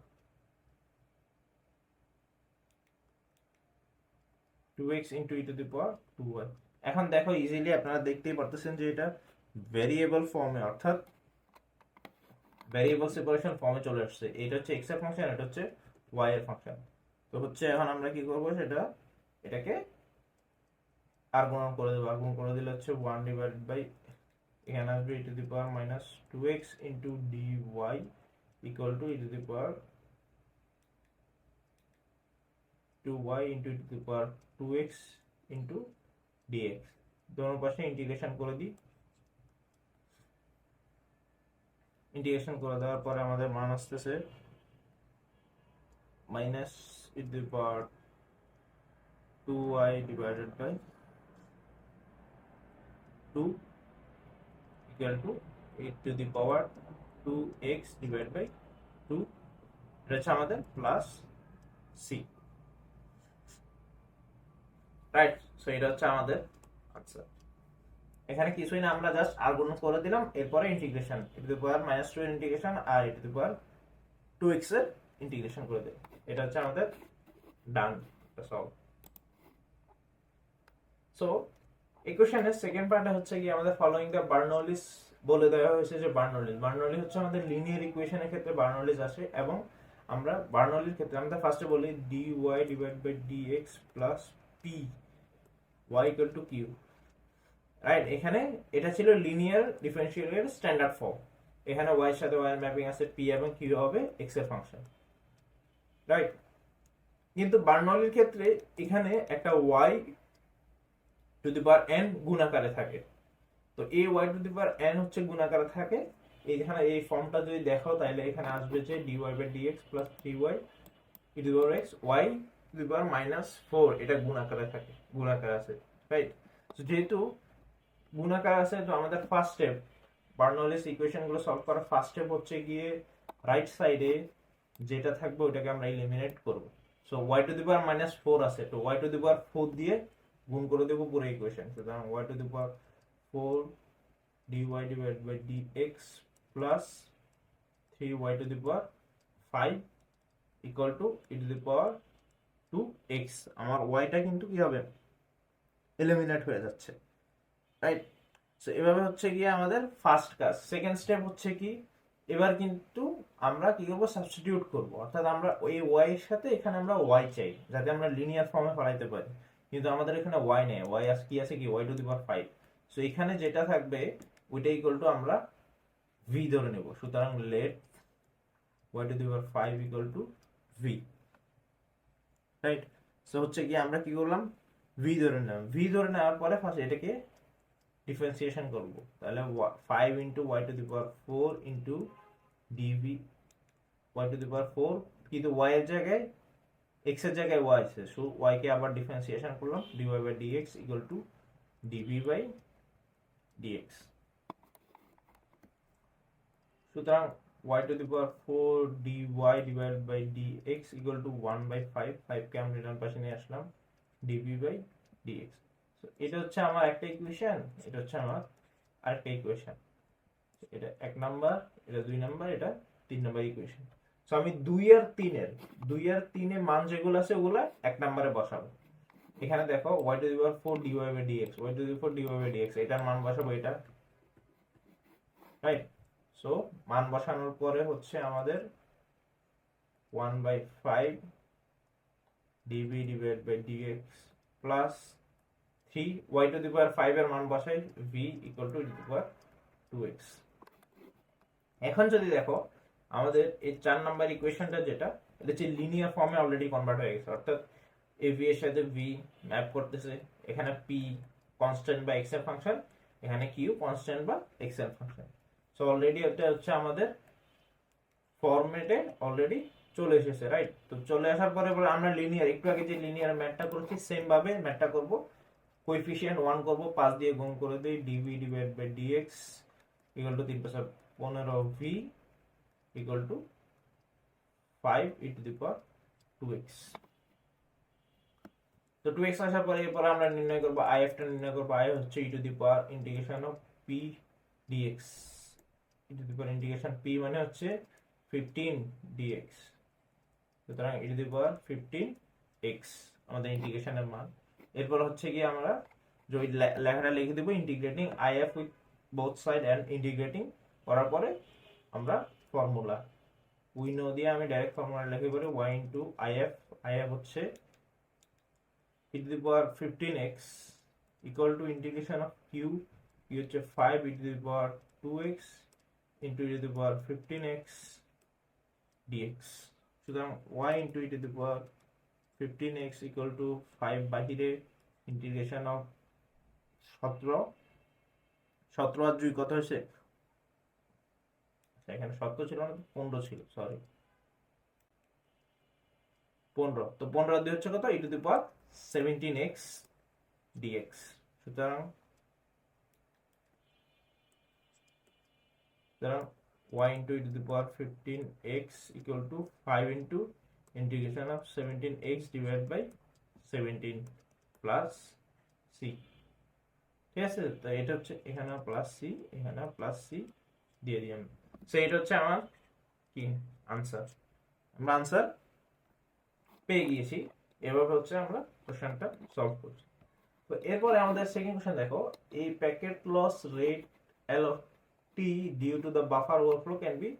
2x into e to the power 2y এখন দেখো easily আপনারা দেখতেই পারতেছেন যে এটা variable ফর্মে অর্থাৎ variable separation ফর্মে চলে আসছে এটা হচ্ছে x এর ফাংশন এটা হচ্ছে y এর ফাংশন তো হচ্ছে এখন আমরা কি করব সেটা এটাকে আর গুণন করে দেব আর গুণ করে দিলে হচ্ছে 1 ডিভাইডেড বাই এখানে আসবে e to the power minus 2x into dy equal to e to the power 2y into e to the power 2x into dx দোনো পাশে ইন্টিগ্রেশন করে দিই ইন্টিগ্রেশন করে দেওয়ার পরে আমাদের মান আসতেছে minus e to the power 2y divided by 2 equal to e to the power 2x divided by 2 এটা হচ্ছে আমাদের প্লাস c রাইট সো এটা হচ্ছে আমাদের আনসার এখানে কিছুই না আমরা জাস্ট আর গুণ করে দিলাম এরপরে integration e to the power -2 এর ইন্টিগ্রেশন আর e to the power 2x এর ইন্টিগ্রেশন করে দেব এটা হচ্ছে আমাদের ডান সলভ সো ইকুয়েশনের সেকেন্ড পার্টে হচ্ছে কি আমাদের ফলোইং দ্য বার্নৌলিস বলে দেওয়া হয়েছে যে বার্নৌলি হচ্ছে আমাদের লিনিয়ার ইকুয়েশনের ক্ষেত্রে বার্নৌলিস আসে এবং আমরা বার্নৌলির ক্ষেত্রে আমরা ফার্স্টে বলি dy divide by dx plus p y equal to q right এখানে এটা ছিল লিনিয়ার ডিফারেনশিয়ালের স্ট্যান্ডার্ড ফর্ম এখানে y এর সাথে y এর ম্যাপিং আছে p এবং q হবে x এর ফাংশন রাইট কিন্তু বার্নৌলির ক্ষেত্রে এখানে একটা y to the power n গুণাকারে থাকে তো এই y to the power n হচ্ছে গুণাকারে থাকে এইখানে এই ফর্মটা যদি দেখো তাহলে এখানে আসবে যে dy by dx plus 3y e to the power x y to the power -4 এটা গুণাকারে থাকে গুণাকার আছে রাইট সো যেহেতু গুণাকার আছে তো আমাদের ফার্স্ট স্টেপ বার্নৌলিস ইকুয়েশন গুলো সলভ করার ফার্স্ট স্টেপ হচ্ছে গিয়ে রাইট সাইডে যেটা থাকবে ওটাকে আমরা এলিমিনেট করব so y to the power -4 আছে তো y টু দি পাওয়ার 4 দিয়ে গুণ করে দেব পুরো ইকুয়েশন সুতরাং y to the power 4 dy divided by dx plus 3y to the power 5 equal to e to the power 2x আমার y টা কিন্তু কি হবে এলিমিনেট হয়ে যাচ্ছে রাইট সো এভাবে হচ্ছে গিয়ে আমাদের ফার্স্ট কাজ সেকেন্ড স্টেপ হচ্ছে কি এবার কিন্তু আমরা কি করব সাবস্টিটিউট করব অর্থাৎ আমরা ওই y এর সাথে এখানে আমরা y চাই যাতে আমরা লিনিয়ার ফর্মে ফলাইতে পারি কিন্তু আমাদের এখানে y নেই y কি আছে কি y to the power 5 so এখানে যেটা থাকবে ওইটা ইকুয়াল টু আমরা ভি ধরে নেব। সুতরাং let y to the power 5 equal to V, right. So হচ্ছে কি আমরা কি করলাম, ভি ধরে নিলাম। ভি ধরে নেওয়ার পরে ফার্স্ট এটাকে ডিফারেন্সিয়েশন করব। তাহলে 5 into y to the power 4 into dv y to the power 4, কিন্তু y এর জায়গায় x এর জায়গায় y আছে, সো y কে আবার ডিফারেন্সিয়েশন করলাম, dy by dx equal to dv by dx। সুতরাং y to the power 4 dy divided by dx equal to 1 by 5, 5 কে আমি ডান পাশে নিয়ে আসলাম, dv বাই dx। সো এটা হচ্ছে আমার একটা ইকুয়েশন, এটা হচ্ছে আমার আরেকটা ইকুয়েশন। এটা 1 নাম্বার, এটা 2 নাম্বার, এটা 3 নাম্বার ইকুয়েশন। সো আমি 2 আর 3 এর মান যেগুলো আছে ওগুলা 1 নম্বরে বসাবো। এখানে দেখো y to the power 4 dy by dx, y to the power 4 dy by dx, এটার মান বসাবো এটা, রাইট। সো মান বসানোর পরে হচ্ছে আমাদের 1 by 5 dv divide by dx plus 3 y to the power 5 এর মান বসাই v equal to e to the power 2x। এখন যদি দেখো আমাদের এই 4 নাম্বার ইকুয়েশনটা যেটা, এটা হচ্ছে লিনিয়ার ফর্মে অলরেডি কনভার্ট হয়ে গেছে, অর্থাৎ এই v এর সাথে v ম্যাপ করতেছে, এখানে p কনস্ট্যান্ট বা x এর ফাংশন, এখানে q কনস্ট্যান্ট বা x এর ফাংশন। সো অলরেডি এটা হচ্ছে আমাদের ফরম্যাটে অলরেডি চলে এসেছে, রাইট। তো চলে আসার পরে আমরা লিনিয়ার, একটু আগে যে লিনিয়ার ম্যাথটা করেছি সেম ভাবে ম্যাথটা করব, কোএফিসিয়েন্ট 1 করব, 5 দিয়ে গুণ করে দেই, dv divide by dx equal to 3 + 15 v equal to 5 e to the power 2x। তো 2x আসার পরে এরপর আমরা নির্ণয় করব if টা নির্ণয় করব, i হচ্ছে e to the power integration of p dx, e to the power integration p মানে হচ্ছে 15 dx। সুতরাং e to the power 15x আমাদের ইন্টিগ্রেশনের মান। এরপর হচ্ছে কি আমরা যে লেখাটা লিখে দেব, integrating if with both side and integrating করার পরে আমরা ফর্মুলা উই নো দিয়ে আমি ডাইরেক্ট ফর্মুলা লিখে পারি y ইনটু if হচ্ছে e to the power 15x equal to integration of q হচ্ছে 5 e to the power 2x into e to the power 15x dx। সুতরাং y into e to the power 15x equal to 5 বাহিরে integration of 17 আর 2 কত হয়েছে, এখানে 17 ছিল না, 15 ছিল, sorry 15। তো 15 আর 2 হচ্ছে কত, e to the power 17x dx। সুতরাং y into e to the power 15x equal to 5 into integration of 17x divided by 17 plus c। ঠিক আছে, তো এটা হচ্ছে এখানে প্লাস সি, এখানে প্লাস সি দিয়ে দিই আমি। সো এটা হচ্ছে আমার কি আনসার, আমরা আনসার পেয়ে গিয়েছি। এভাবে হচ্ছে আমরা কোশ্চেনটা সলভ করছি। তো এরপরে আমাদের সেকেন্ড কোশ্চেন দেখো, এই packet loss rate L of T due to the buffer overflow can be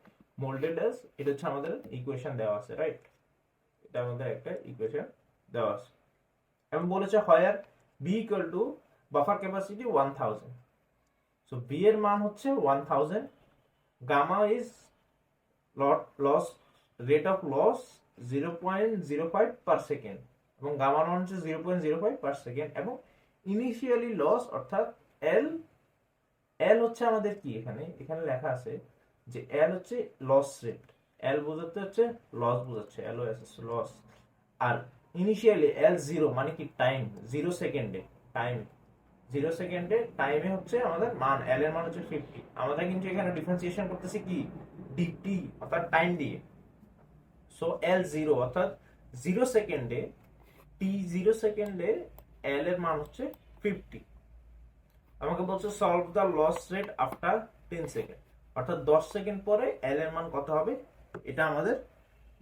modelled as, এটা হচ্ছে আমাদের ইকুয়েশন দেওয়া আছে, রাইট। এটা আমাদের একটা ইকুয়েশন দেওয়া আছে এবং বলেছে where B equal to buffer capacity 1000। So B এর মান হচ্ছে 1000, gamma is loss rate of loss 0.05 per second এবং গামার মান হচ্ছে 0.05 পার সেকেন্ড এবং ইনিশিয়ালি লস অর্থাৎ এল হচ্ছে আমাদের কি, এখানে লেখা আছে যে এল হচ্ছে লস রেট, এল বোঝাতে হচ্ছে লস বোঝাচ্ছে, এল লস, আর ইনিশিয়ালি এল 0 মানে কি টাইম, 0 সেকেন্ডে টাইমে হচ্ছে আমাদের মান, এল এর মান হচ্ছে 50। আমাদের কিন্তু এখানে ডিফারেন্সিয়েশন করতেছি কি ডিটি অর্থাৎ টাইম দিয়ে। সো এল 0 অর্থাৎ 0 সেকেন্ডে এল এর মান হচ্ছে 50। আমাকে বলছে solve the loss rate after 10 second, অর্থাৎ 10 সেকেন্ড পরে এল এর মান কত হবে এটা আমাদের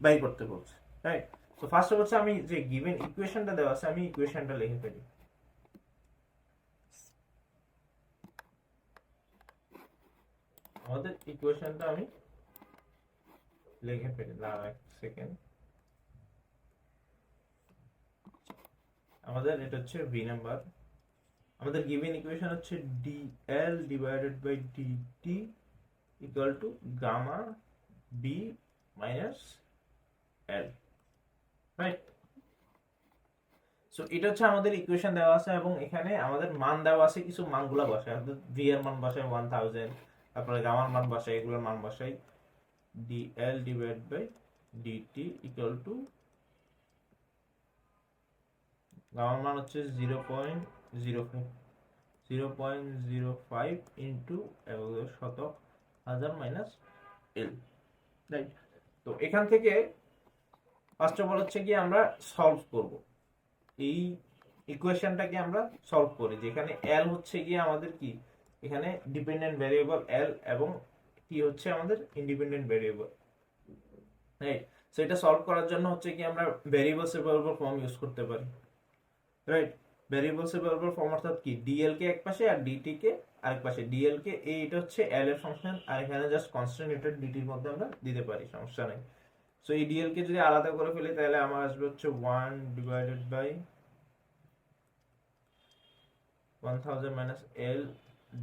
বাই করতে বলছে, রাইট। সো ফার্স্ট হচ্ছে আমি যে গিভেন ইকুয়েশনটা দেওয়া আছে আমি ইকুয়েশনটা লিখে ফেলি। আমাদের ইকুয়েশনটা আমি লিখে ফেলি, দাঁড়াও এক সেকেন্ড। আমাদের এটা হচ্ছে ভি নাম্বার, আমাদের গিভেন ইকুয়েশন হচ্ছে dl divided by dt equal to gamma B minus L, right? So এটা হচ্ছে আমাদের ইকুয়েশন দেওয়া আছে এবং এখানে আমাদের মান দেওয়া আছে, কিছু মানগুলো বসাই, অর্থাৎ ভি এর মান বসাই 1000, তারপরে গামার মান বসাই, এগুলোর মান বসাই। dl divide by dt equal to গামার মান হচ্ছে 0.05 ইন্টু শতক হাজার মাইনাস এল, রাইট? তো এখান থেকে ফার্স্ট অফ অল হচ্ছে কি আমরা সলভ করব এই ইকুয়েশনটাকে, আমরা সলভ করি যেখানে এল হচ্ছে গিয়ে আমাদের কি, এখানে ডিপেন্ডেন্ট ভ্যারিয়েবল এল এবং টি হচ্ছে আমাদের ইন্ডিপেন্ডেন্ট ভ্যারিয়েবল, রাইট? সো এটা সলভ করার জন্য হচ্ছে কি আমরা ভ্যারিয়েবল সেপারেবল ফর্ম ইউজ করতে পারি, রাইট? ভ্যারিয়েবল সেপারেবল ফর্ম অর্থাৎ কি, ডিএল কে এক পাশে আর ডিটি কে আরেক পাশে। ডিএল কে এটা হচ্ছে এল এর ফাংশন, আর এখানে জাস্ট কনস্ট্যান্ট এটা ডিটির মধ্যে আমরা দিতে পারি, সমস্যা নেই। সো এই ডিএল কে যদি আলাদা করে ফেলি তাহলে আমার আসবে হচ্ছে 1 divided by 1000 minus L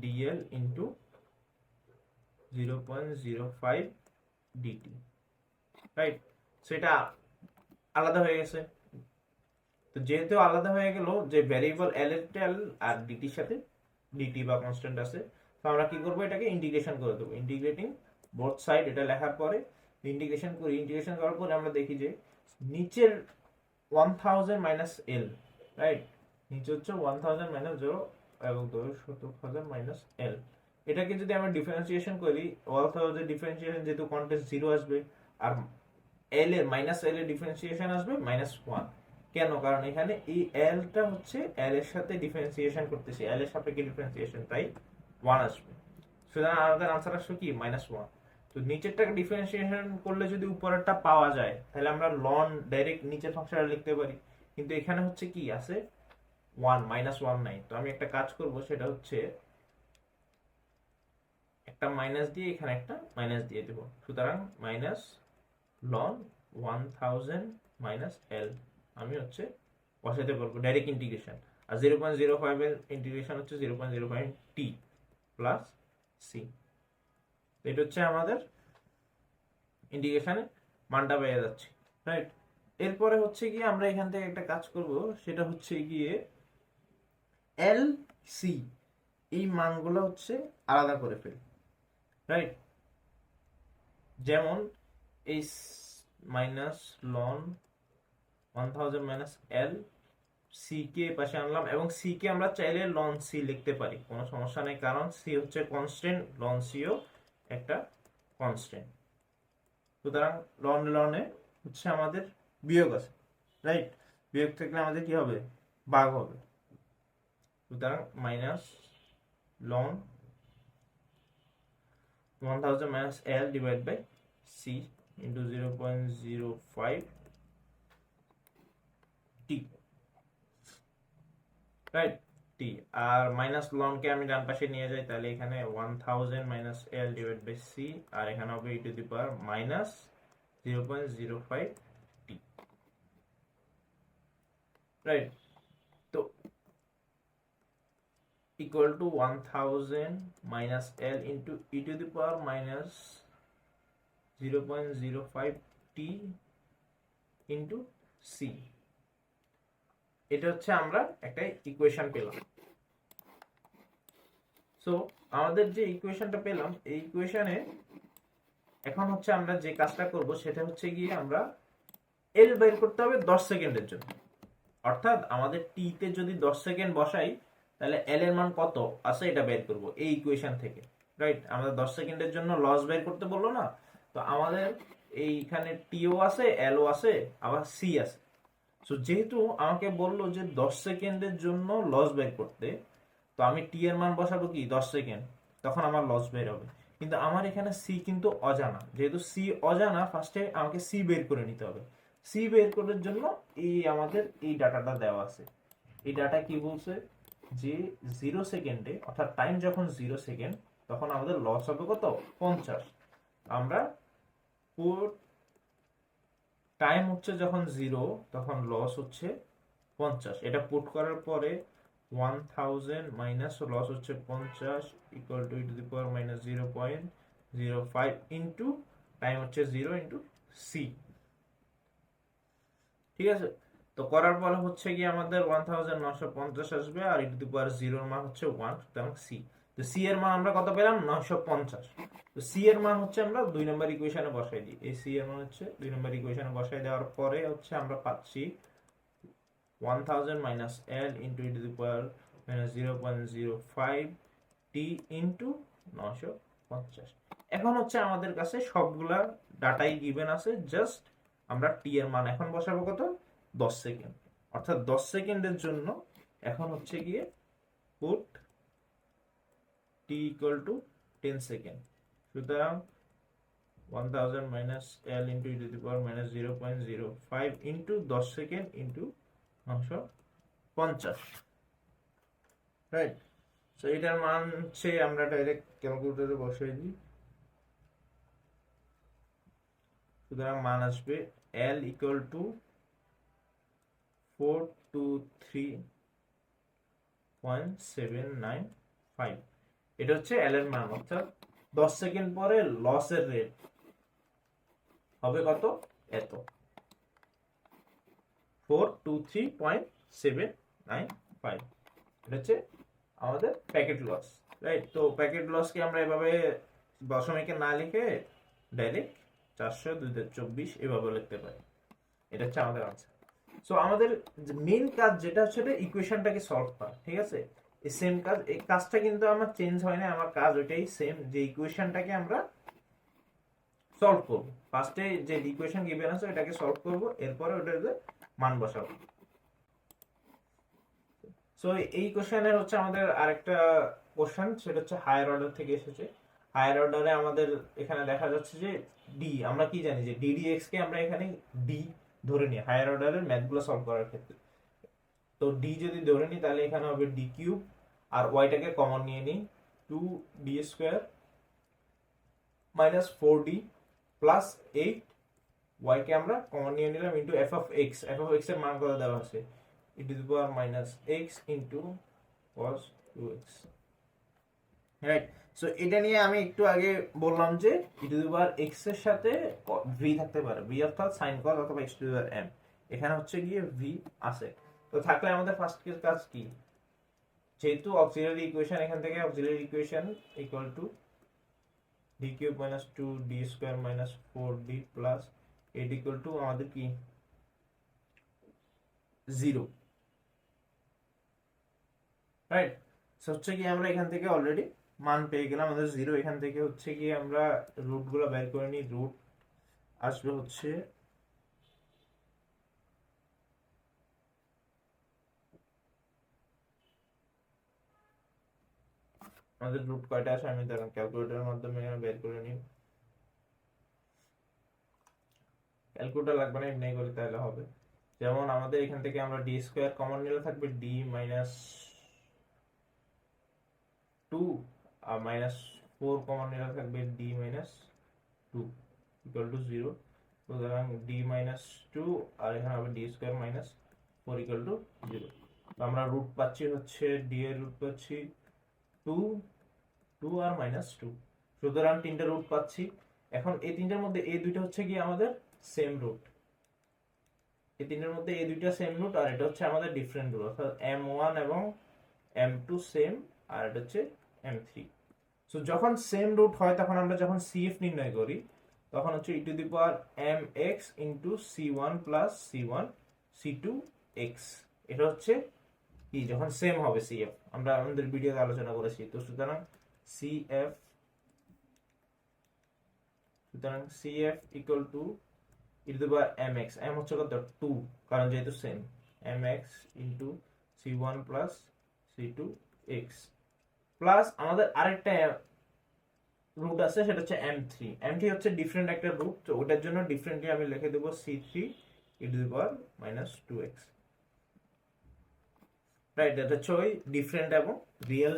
DL into 0.05 DT, right? সেটা আলাদা হয়ে গেছে। তো যেহেতু আলাদা হয়ে গেল, যে ভ্যারিয়েবল এল এর টেল আর ডিটির সাথে ডিটি বা কনস্ট্যান্ট আছে, তো আমরা কি করব, এটাকে ইন্টিগ্রেশন করে দেবো। ইন্টিগ্রেটিং বোথ সাইড, এটা লেখার পরে ইন্টিগ্রেশন করি। ইন্টিগ্রেশন করার পরে আমরা দেখি যে নিচের 1000 মাইনাস এল, রাইট? নিচে হচ্ছে 1000 মাইনাস 0 এবং 10,000 মাইনাস এল। এটাকে যদি আমরা ডিফারেন্সিয়েশন করি, 1000 ডিফারেন্সিয়েশন যেহেতু কন্টেস্ট 0 আসবে, আর এল এর মাইনাস এল এর ডিফারেন্সিয়েশন আসবে -1। কেন? কারণ এখানে এই এলটা হচ্ছে এল এর সাথে ডিফারেন্সিয়েশন করতেছি, এল এর সাপেক্ষে ডিফারেন্সিয়েশন, তাই 1 আসবে। সুতরাং আমাদের আনসার আসবে কি -1। তো নিচেরটাকে ডিফারেন্সিয়েশন করলে যদি উপরেরটা পাওয়া যায়, তাহলে আমরা লন ডাইরেক্ট নিচের ফাংশনটা লিখতে পারি। কিন্তু এখানে হচ্ছে কি আছে, 1 -1 নাই। তো আমি একটা কাজ করব, সেটা হচ্ছে একটা মাইনাস দিয়ে এখানে একটা মাইনাস দিয়ে দেব। সুতরাং মাইনাস লন 1000 মাইনাস এল আমি হচ্ছে বসাতে পারবো ডাইরেক্ট ইন্টিগ্রেশন। আর 0.05 এর ইন্টিগ্রেশন হচ্ছে 0.05 টি প্লাস সি। এটা হচ্ছে আমাদের ইন্টিগ্রেশনে মানটা পেয়ে যাচ্ছে, রাইট? এরপরে হচ্ছে গিয়ে আমরা এখান থেকে একটা কাজ করব, সেটা হচ্ছে গিয়ে এল সি এই মানগুলো হচ্ছে আলাদা করে ফেলি, রাইট? যেমন এই মাইনাস লন 1000 মাইনাস এল, সি কে পাশে আনলাম, এবং সি কে আমরা চাইলে লন সি লিখতে পারি, কোনো সমস্যা নেই, কারণ সি হচ্ছে কনস্ট্যান্ট, লন সিও একটা কনস্ট্যান্ট। সুতরাং লন লনে হচ্ছে আমাদের বিয়োগ আছে, রাইট? বিয়োগ থাকলে আমাদের কি হবে, ভাগ হবে। সুতরাং minus ln 1000 minus l divide by c into 0.05 t, right? T. আর মাইনাস লন কে আমি ডান পাশে নিয়ে যাই, তাহলে এখানে 1000 minus l divide by c, আর এখানে হবে e to the power minus 0.05 t, right? তো equal to 1000 minus l into e to the power minus 0.05 t into c. এটা হচ্ছে আমরা একটা ইকুয়েশন পেলাম। সো আমাদের যে ইকুয়েশনটা পেলাম, এই ইকুয়েশনে এখন হচ্ছে আমরা যে কাজটা করব, সেটা হচ্ছে গিয়ে আমরা এল বের করতে হবে 10 সেকেন্ডের জন্য। অর্থাৎ আমাদের টি তে যদি 10 সেকেন্ড বসাই, তাহলে এল এর মান কত আছে এটা বের করব এই ইকুয়েশন থেকে, রাইট? আমাদের 10 সেকেন্ডের জন্য লস বের করতে বললো না? তো আমাদের এইখানে টিও আছে, এলও আছে, আবার সি আছে। সো যেহেতু আমাকে বললো যে 10 সেকেন্ডের জন্য লস বের করতে, তো আমি টি এর মান বসাবো কি 10 সেকেন্ড, তখন আমার লস বের হবে। কিন্তু আমার এখানে সি কিন্তু অজানা, যেহেতু সি অজানা, ফার্স্টে আমাকে সি বের করে নিতে হবে। সি বের করার জন্য এই আমাদের এই ডাটাটা দেওয়া আছে। এই ডাটা কি বলছে, যে 0 সেকেন্ডে, অর্থাৎ টাইম যখন 0 সেকেন্ড, তখন আমাদের লস হবে কত, 50। আমরা টাইম হচ্ছে যখন 0, তখন লস হচ্ছে 50। এটা পুট করার পরে 1000 মাইনাস লস হচ্ছে 50 ইকুয়াল টু -0.05 ইন্টু টাইম হচ্ছে 0 ইন্টু সি। ঠিক আছে, তো করার পর হচ্ছে কি আমাদের 1950 আসবে, আর জিরোর মান হচ্ছে 1, সুতরাং সি। তো সি এর মান আমরা কত পেলাম? 950। তো সি এর মান হচ্ছে আমরা 2 নম্বর ইকুয়েশনে বসাই দিই। এই সি এর মান হচ্ছে 2 নম্বর ইকুয়েশনে বসাই দেওয়ার পরে হচ্ছে আমরা পাচ্ছি 1000 minus l into -0.05 t into 950। এখন হচ্ছে আমাদের কাছে সবগুলা ডাটাই গিভেন আছে, জাস্ট আমরা টি এর মান এখন বসাবো কত? 10 সেকেন্ড। অর্থাৎ 10 সেকেন্ডের জন্য এখন হচ্ছে গিয়ে put t equal to 10 second. সুতরাং 1000 minus l into -0.05 into 10 second into 950, right? So এটার মান হচ্ছে আমরা ডাইরেক্ট ক্যালকুলেটরে বসাই দিই। সুতরাং মান আসবে L ইকুয়াল টু 423.795। এটা হচ্ছে L এর মান, অর্থাৎ 10 সেকেন্ড পরে লসের রেট হবে কত? এত, 423.795। এটা হচ্ছে আমাদের প্যাকেট লস, রাইট? তো প্যাকেট লসকে আমরা এভাবে দশমিকে না লিখে ডাইরেক্ট 400/2024 এভাবে লিখতে পারি। এটা হচ্ছে আমাদের আনসার। সো আমাদের মেইন কাজ যেটা হচ্ছে ইকুয়েশনটাকে সলভ করা, ঠিক আছে? এই সেম কাজ, এই কাজটা কিন্তু আমার চেঞ্জ হয় না, আমার কাজ ওইটাই সেম, যে ইকুয়েশনটাকে আমরা সলভ করব। ফার্স্টে যে ইকুয়েশন গিভেন আছে এটাকে সলভ করব, এরপরে ওটার মান বসাবো। সো এই কোশ্চেনের হচ্ছে আমাদের আরেকটা কোশ্চেন, সেটা হচ্ছে হায়ার অর্ডার থেকে এসেছে। হায়ার অর্ডারে আমাদের এখানে দেখা যাচ্ছে যে ডি, আমরা কি জানি যে ডিডিএক্স কে আমরা এখানে ডি ধরে নিই হায়ার অর্ডারের ম্যাথগুলো সলভ করার ক্ষেত্রে। তো ডি যদি ধরে নিই তাহলে এখানে হবে ডি কিউব, আর ওয়াইটাকে কমন নিয়ে নিই, 2d² মাইনাস 4d প্লাস 8, ওয়াইকে আমরা কমন নিয়ে নিলাম into F of x. F of x এর মান কত দেওয়া আছে? e⁻x into cos 2x, right? So এটা নিয়ে আমি একটু আগে বললাম যে e⁻x এর সাথে v থাকতে পারে, v অর্থাৎ sin cos অথবা x⁻m। এখানে হচ্ছে গিয়ে v আছে, তো থাকলে আমাদের ফার্স্ট কাজ কি? যেহেতু অক্সিলারি ইকুয়েশন, এখান থেকে auxiliary equation equal to d cube minus 2d² minus 4d plus 8 equal to আমাদের কি 0, রাইট? সো হচ্ছে কি আমরা এখান থেকে অলরেডি মান পেয়ে গেলাম আমাদের 0। এখান থেকে হচ্ছে কি আমরা রুট গুলো বের করে নিই। রুট আসবে হচ্ছে আমাদের রুট কয়টা আছে আমি ধরুন ক্যালকুলেটরের মাধ্যমে বের করে নিই। ক্যালকুলেটর লাগবে না, এমনি করি তাহলে হবে। যেমন আমাদের এখান থেকে আমরা d² কমন নিলে থাকবে d মাইনাস 2, আর মাইনাস 4 কমন নিলে থাকবে d মাইনাস 2 ইকুয়াল টু 0। সুতরাং d মাইনাস 2 আর এখানে হবে d² মাইনাস 4 ইকুয়াল টু 0। তো আমরা রুট পাচ্ছি হচ্ছে d এর রুট পাচ্ছি 2, 2 আর মাইনাস 2, সুতরাং তিনটে রুট পাচ্ছি। এখন এই তিনটার মধ্যে এই দুইটা হচ্ছে কি আমাদের সেম রুট, এই তিনটার মধ্যে এই দুইটা সেম রুট, আর এটা হচ্ছে আমাদের ডিফারেন্ট রুট, অর্থাৎ m1 এবং m2 সেম, আর এটা হচ্ছে m3। সো যখন সেম রুট হয় তখন আমরা যখন CF নির্ণয় করি তখন হচ্ছে e⁻mx into c1 plus c1 c2x। এটা হচ্ছে কি যখন সেম হবে CF, আমরা আমাদের ভিডিওতে আলোচনা করেছি। তো সুতরাং CF equal to e⁻mx, m হচ্ছে কত 2, কারণ যেহেতু সেম, mx ইন্টু c1 প্লাস c2x প্লাস আমাদের আরেকটা রুট আছে সেটা হচ্ছে m3। m3 হচ্ছে ডিফারেন্ট একটা রুট, তো ওটার জন্য ডিফারেন্টলি আমি লিখে দেব c3 e⁻−2x, রাইট? এটা হচ্ছে ওই ডিফারেন্ট এবং রিয়েল,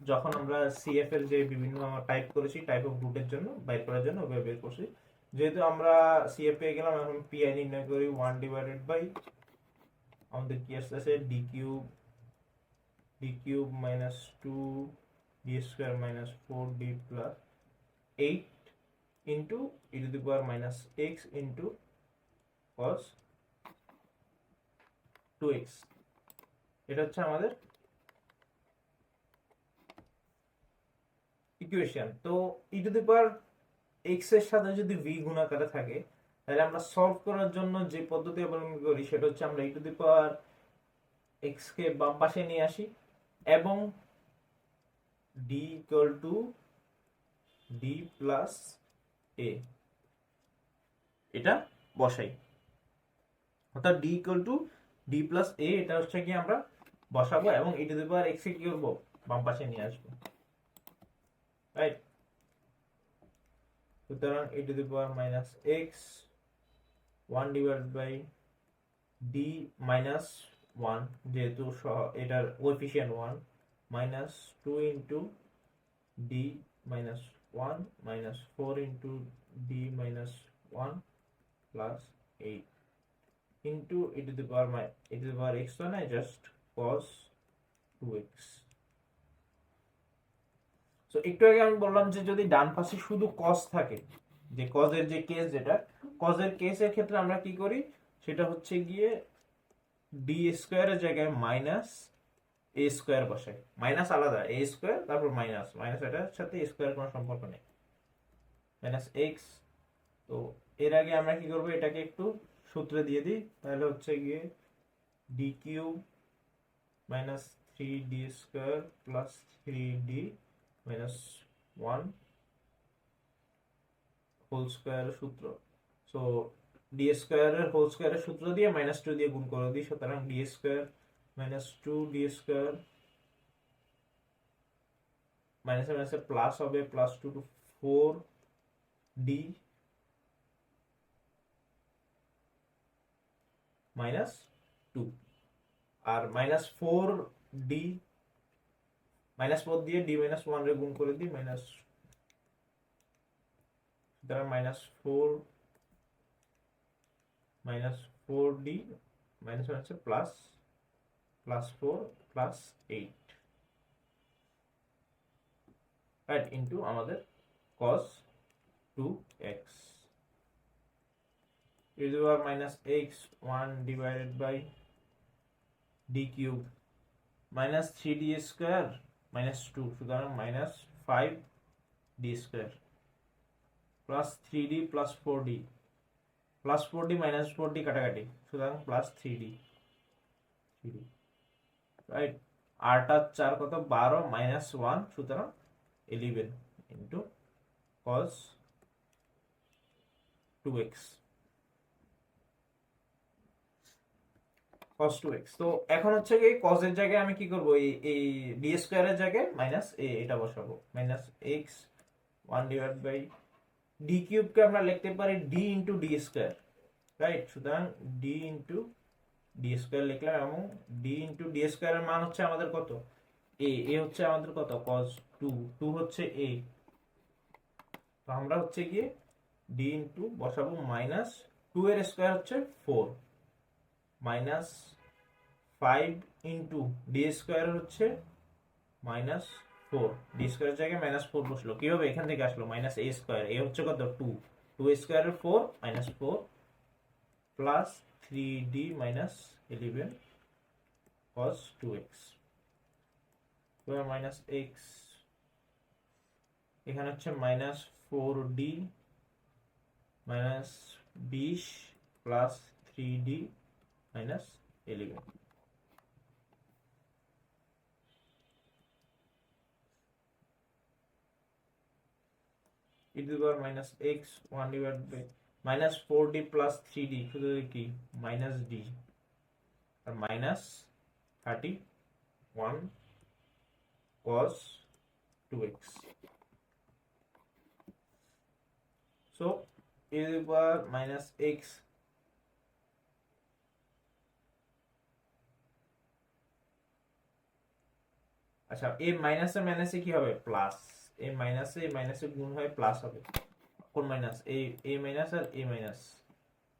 যখন আমরা CF এর যে বিভিন্ন টাইপ করেছি টাইপ অফ রুটের জন্য বাইর করার জন্য ওভাবে বের করছি। যেহেতু আমরা CF পেয়ে গেলাম, এখন PI নির্ণয় করি 1 ডিভাইডেড বাই আমাদের কি আসছে d cube D cube minus 2 D square minus 4d plus 8 into e to the power minus x into cos 2x। এটা হচ্ছে আমাদের ইকুয়েশন। তো ই টু দি পাওয়ার x এর সাথে যদি v গুণাকারে থাকে তাহলে আমরা সলভ করার জন্য যে পদ্ধতি অবলম্বন করি সেটা হচ্ছে আমরা ই টু দি পাওয়ার x কে বাম পাশে নিয়ে আসি এবং d equal to d plus a এটা বসাই, অর্থাৎ d equal to d plus a এটা হচ্ছে কি আমরা বসাবো এবং ই টু দি পাওয়ার x কে কি করব বাম পাশে নিয়ে আসবো, রাইট। সুতরাং e to the power minus x 1 divide by d minus 1 যেহেতু এটার coefficient 1 minus 2 into d minus 1 minus 4 into d minus 1 plus 8 into e to the power x তো না জাস্ট cos 2x। সো একটু আগে আমি বললাম যে যদি ডান পাশে শুধু cos থাকে, যে cos এর যে কেস, যেটা cos এর কেসের ক্ষেত্রে আমরা কি করি সেটা হচ্ছে গিয়ে d স্কয়ারের জায়গায় মাইনাস a স্কয়ার বসাই, মাইনাস আলাদা a স্কয়ার তারপর মাইনাস এটার সাথে a স্কয়ার কোনো সম্পর্ক নেই, মাইনাস x। তো এর আগে আমরা কি করব, এটাকে একটু সূত্রে দিয়ে দিই, তাহলে হচ্ছে গিয়ে d cube minus 3d square plus 3d minus 1 whole স্কয়ারের সূত্র। সো ডি স্কয়ারের হোল স্কয়ারের সূত্র দিয়ে মাইনাস 2 দিয়ে গুণ করে দিই, সুতরাং d square minus 2d square minus minus plus হবে প্লাস 2 টু 4d মাইনাস 2 আর মাইনাস 4d মাইনাস 4 দিয়ে d মাইনাস 1 রে গুণ করে দিই মাইনাস, সুতরাং মাইনাস 4d মাইনাস হচ্ছে প্লাস 4 প্লাস 8 রাইট ইনটু আমাদের cos 2x e to the power minus x 1 divided by d cube minus 3d square minus 2 সুতরাং minus 5d square plus 3d plus 4d plus 4d minus 4d কাটাকাটি, সুতরাং plus 3d right. আরটা 4 কত 12 minus 1 সুতরাং 11 into cos 2x cos 2x। তো এখন হচ্ছে কি cos এর জায়গায় আমি কি করব, এই d স্কয়ার এর জায়গায় মাইনাস a এটা বসাবো, minus x 1 divide by d cube কে আমরা লিখতে পারি d into d square, right. সুতরাং d ইনটু d স্কয়ার লিখলাম এবং d ইনটু d স্কয়ার এর মান হচ্ছে আমাদের কত, a হচ্ছে আমাদের কত cos 2 হচ্ছে a। তো আমরা হচ্ছে গিয়ে d ইনটু বসাবো মাইনাস 2 এর স্কয়ার হচ্ছে 4 মাইনাস 5 ইন্টু ডি স্কোয়ার হচ্ছে মাইনাস 4, ডি স্কোয়ারের জায়গায় মাইনাস 4 বসলো, কিভাবে এখান থেকে আসলো মাইনাস a স্কোয়ার, এ হচ্ছে কত 2 স্কোয়ারের 4 minus 4 plus 3d minus 11 cos 2x minus x, এখানে হচ্ছে minus 4d minus 20 plus 3d minus 11 e to the power minus x 1 divided by minus 4d plus 3d শুধু কি minus d R minus 31 cos 2x। so e to the power minus x আচ্ছা এই মাইনাসে মাইনাসে কি হবে plus, এই মাইনাসে গুণ হয়ে প্লাস হবে, কোন মাইনাস এই মাইনাস আর এই মাইনাস,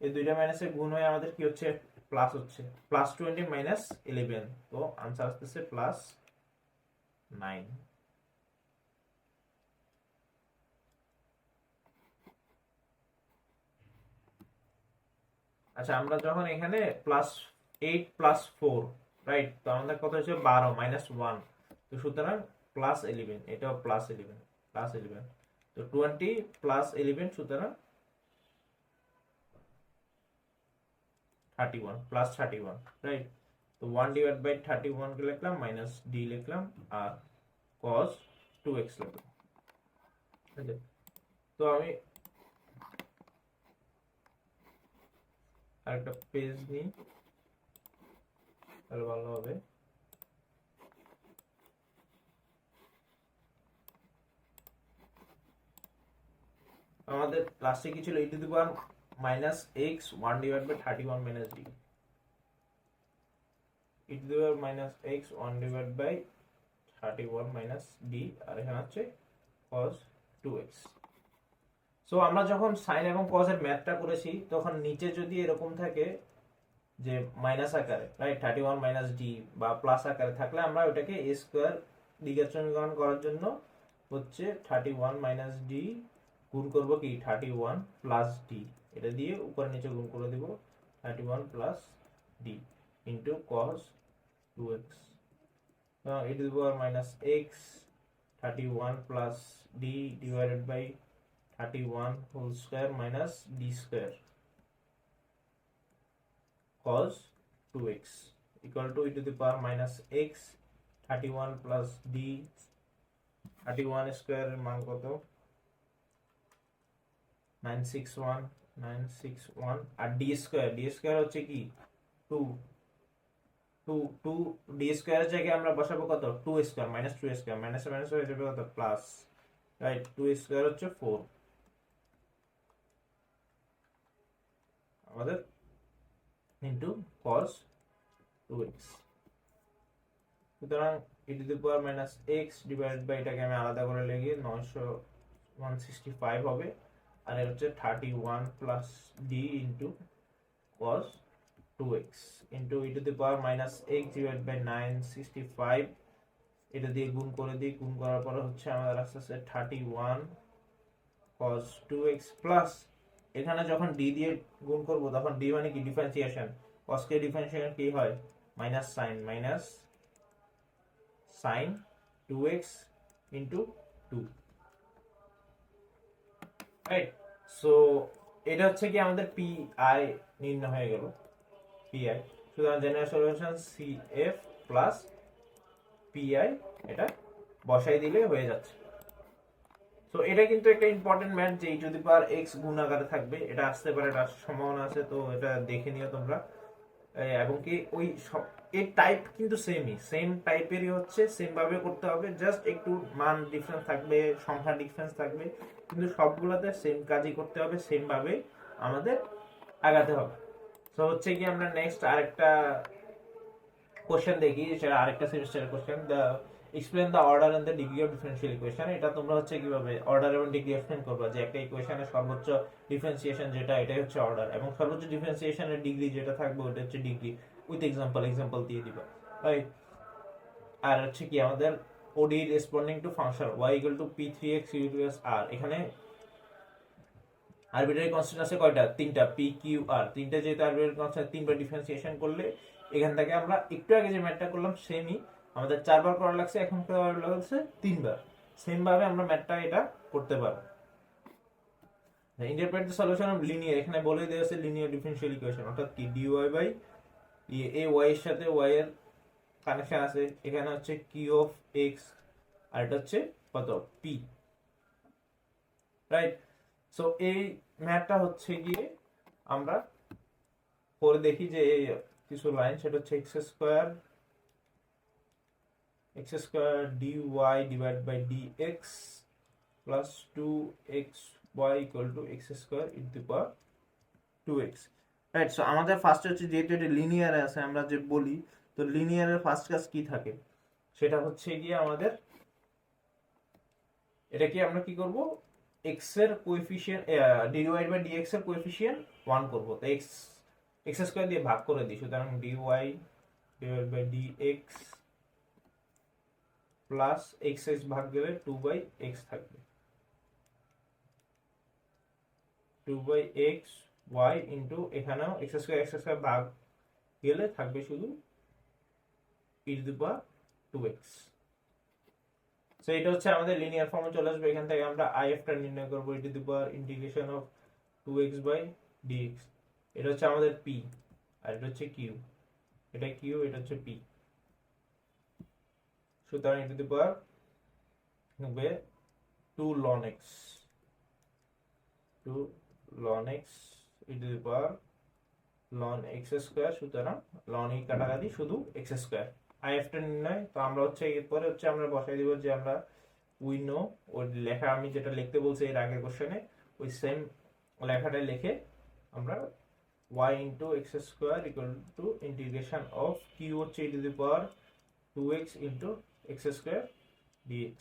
এই দুইটা মাইনাসে গুণ হয়ে আমাদের কি হচ্ছে প্লাস হচ্ছে, প্লাস 20 মাইনাস 11, তো आंसर আসছে প্লাস 9। আচ্ছা, আমরা যখন এখানে +8 + 4, রাইট, তো আমাদের কত হচ্ছে 12 -1, তো সুতরাং +11, এটাও +11, তো 20 +11, সুতরাং 31, +31, রাইট। তো 1/31 কে লিখলাম, মাইনাস ডি লিখলাম, আর cos 2x লিখলাম। তো আমি আরেকটা পেজ নিই, তাহলে ভালো হবে। আমাদের লাস্টে কি ছিল, e to the power -x 1/31 - d, e to the power -x 1/31 - d, আর এখানে হচ্ছে cos 2x। সো আমরা যখন সাইন এবং কজ এর ম্যাথটা করেছি, তখন নিচে যদি এরকম থাকে যে মাইনাস আকারে, রাইট, 31 - d, বা প্লাস আকারে থাকলে আমরা ওটাকে a স্কয়ার দ্বিঘাত সমীকরণ করার জন্য হচ্ছে 31 - d গুণ করব কি 31 + d, এটা দিয়ে উপর নিচে গুণ করে দিব 31 + d into cos 2x, e to the power -x 31 + d divided by 31 whole square minus d square cos 2x equal to e to the power -x 31 + d, 31 square এর মান কত, 961, আর d স্কয়ার হচ্ছে কি 2, 2 d স্কয়ার এর জায়গায় আমরা বসাবো কত, 2 স্কয়ার, -2 স্কয়ার, মাইনাস মাইনাস হয়ে যাবে কত, প্লাস, রাইট, 2 স্কয়ার হচ্ছে 4 আমাদের, ইনটু cos 2x, সুতরাং e to the power -x divided by, এটাকে আমি আলাদা করে লিখি 165 হবে, আর এর হচ্ছে 31 + d into cos 2x into e to the power -x divided by 965, এটা দিয়ে গুণ করে দিই, গুণ করার পরে হচ্ছে আমাদের আসছে 31 cos 2x প্লাস, এখানে যখন d দিয়ে গুণ করব তখন d মানে কি ডিফারেন্সিয়েশন, cos কে ডিফারেন্সিয়েশন কি হয়, minus sin 2x into 2, right. So এটা হচ্ছে কি আমাদের PI নির্ণয় হয়ে গেল, PI, সুতরাং general solution CF plus PI, এটা বসাই দিলে হয়ে যাচ্ছে। সো এটা কিন্তু একটা ইম্পর্টেন্ট ম্যাথ যে e to the power x গুণ আকারে থাকবে, এটা আসতে পারে, এটা সম্ভাবনা আছে, তো এটা দেখে নিও তোমরা। এবং কি ওই সব এর টাইপ কিন্তু সেম টাইপেরই হচ্ছে, সেম ভাবে করতে হবে, জাস্ট একটু মান ডিফারেন্স থাকবে, সংখ্যা ডিফারেন্স থাকবে, কিন্তু সবগুলোতে সেম কাজই করতে হবে, সেম ভাবে আমাদের আগাতে হবে। তো হচ্ছে কি আমরা নেক্সট আরেকটা কোশ্চেন দেখি, সেটা আরেকটা সেমিস্টারের question, the explain the order and the degree of differential equation. এটা তোমরা হচ্ছে কিভাবে অর্ডার এবং ডিগ্রি এক্সপ্লেন করবে, যে একটা ইকুয়েশনের সর্বোচ্চ ডিফারেন্সিয়েশন যেটা, এটাই হচ্ছে অর্ডার, এবং সর্বোচ্চ ডিফারেন্সিয়েশনের ডিগ্রি যেটা থাকবে ওটা হচ্ছে ডিগ্রি, উইথ এক্সাম্পল দিয়ে দিবা, রাইট। আর হচ্ছে কি আমাদের ODE responding to function y = p3x u2s r, এখানে আরবিট্রারি কনস্ট্যান্ট আছে কয়টা, তিনটা, p q r, তিনটা, যেহেতু আরবিট্রারি কনস্ট্যান্ট তিনবার ডিফারেন্সিয়েশন করলে এখান থেকে আমরা একটু আগে যে ম্যাথটা করলাম সেমই, আমাদের 4 বার করা লাগছে, এখন করা লাগছে 3 বার, সেম ভাবে আমরা ম্যাথটা এটা করতে পারবো। Interpret the solution of linear, এখানে বলে দেওয়া আছে লিনিয়ার ডিফারেনশিয়াল ইকুয়েশন, অর্থাৎ কি dy বাই এই y এর সাথে y এর কানেকশন আছে, এখানে হচ্ছে q অফ x, আর এটা হচ্ছে কত, p, রাইট। সো এই ম্যাথটা হচ্ছে গিয়ে আমরা করে দেখি যে কিছু লাইন, সেটা হচ্ছে x² dy divide by dx plus 2xy equal to x² into power 2x, right. So আমাদের ফার্স্ট হচ্ছে, যেহেতু এটা লিনিয়ার আছে, আমরা যে বলি, তো লিনিয়ারের ফার্স্ট কাজ কি থাকে, সেটা হচ্ছে গিয়ে আমাদের এটা কি আমরা কি করব, x এর কোএফিসিয়েন্ট dy বাই dx এর কোএফিসিয়েন্ট 1 করব, তো x² দিয়ে ভাগ করে দিই, সুতরাং dy divide by dx plus X X ভাগ গেলে 2/x থাকবে, 2/x y ইন্টু এখানেও এক্স স্কোয়ার ভাগ গেলে থাকবে শুধু e⁻²x। সো এটা হচ্ছে আমাদের লিনিয়ার ফর্মে চলে আসবে। এখান থেকে আমরা if টা নির্ণয় করব, ইন্টিগ্রেশন অফ 2x/dx। এটা হচ্ছে আমাদের p আর এটা হচ্ছে q, এটা q এটা হচ্ছে p। সুতরাং হবে 2 ln x, 2 ln x ln x square. সুতরাং ln এই কাটাকাটি শুধু x স্কয়ার। if টা নির্ণয়, তো আমরা হচ্ছে এরপরে হচ্ছে আমরা বসাই দিব যে আমরা উই নো, ওই লেখা আমি যেটা লিখতে বলছি এর আগের কোশ্চেনে ওই সেম লেখাটা লিখে আমরা y into x square equal to integration of q হচ্ছে e⁻²x into x square dx,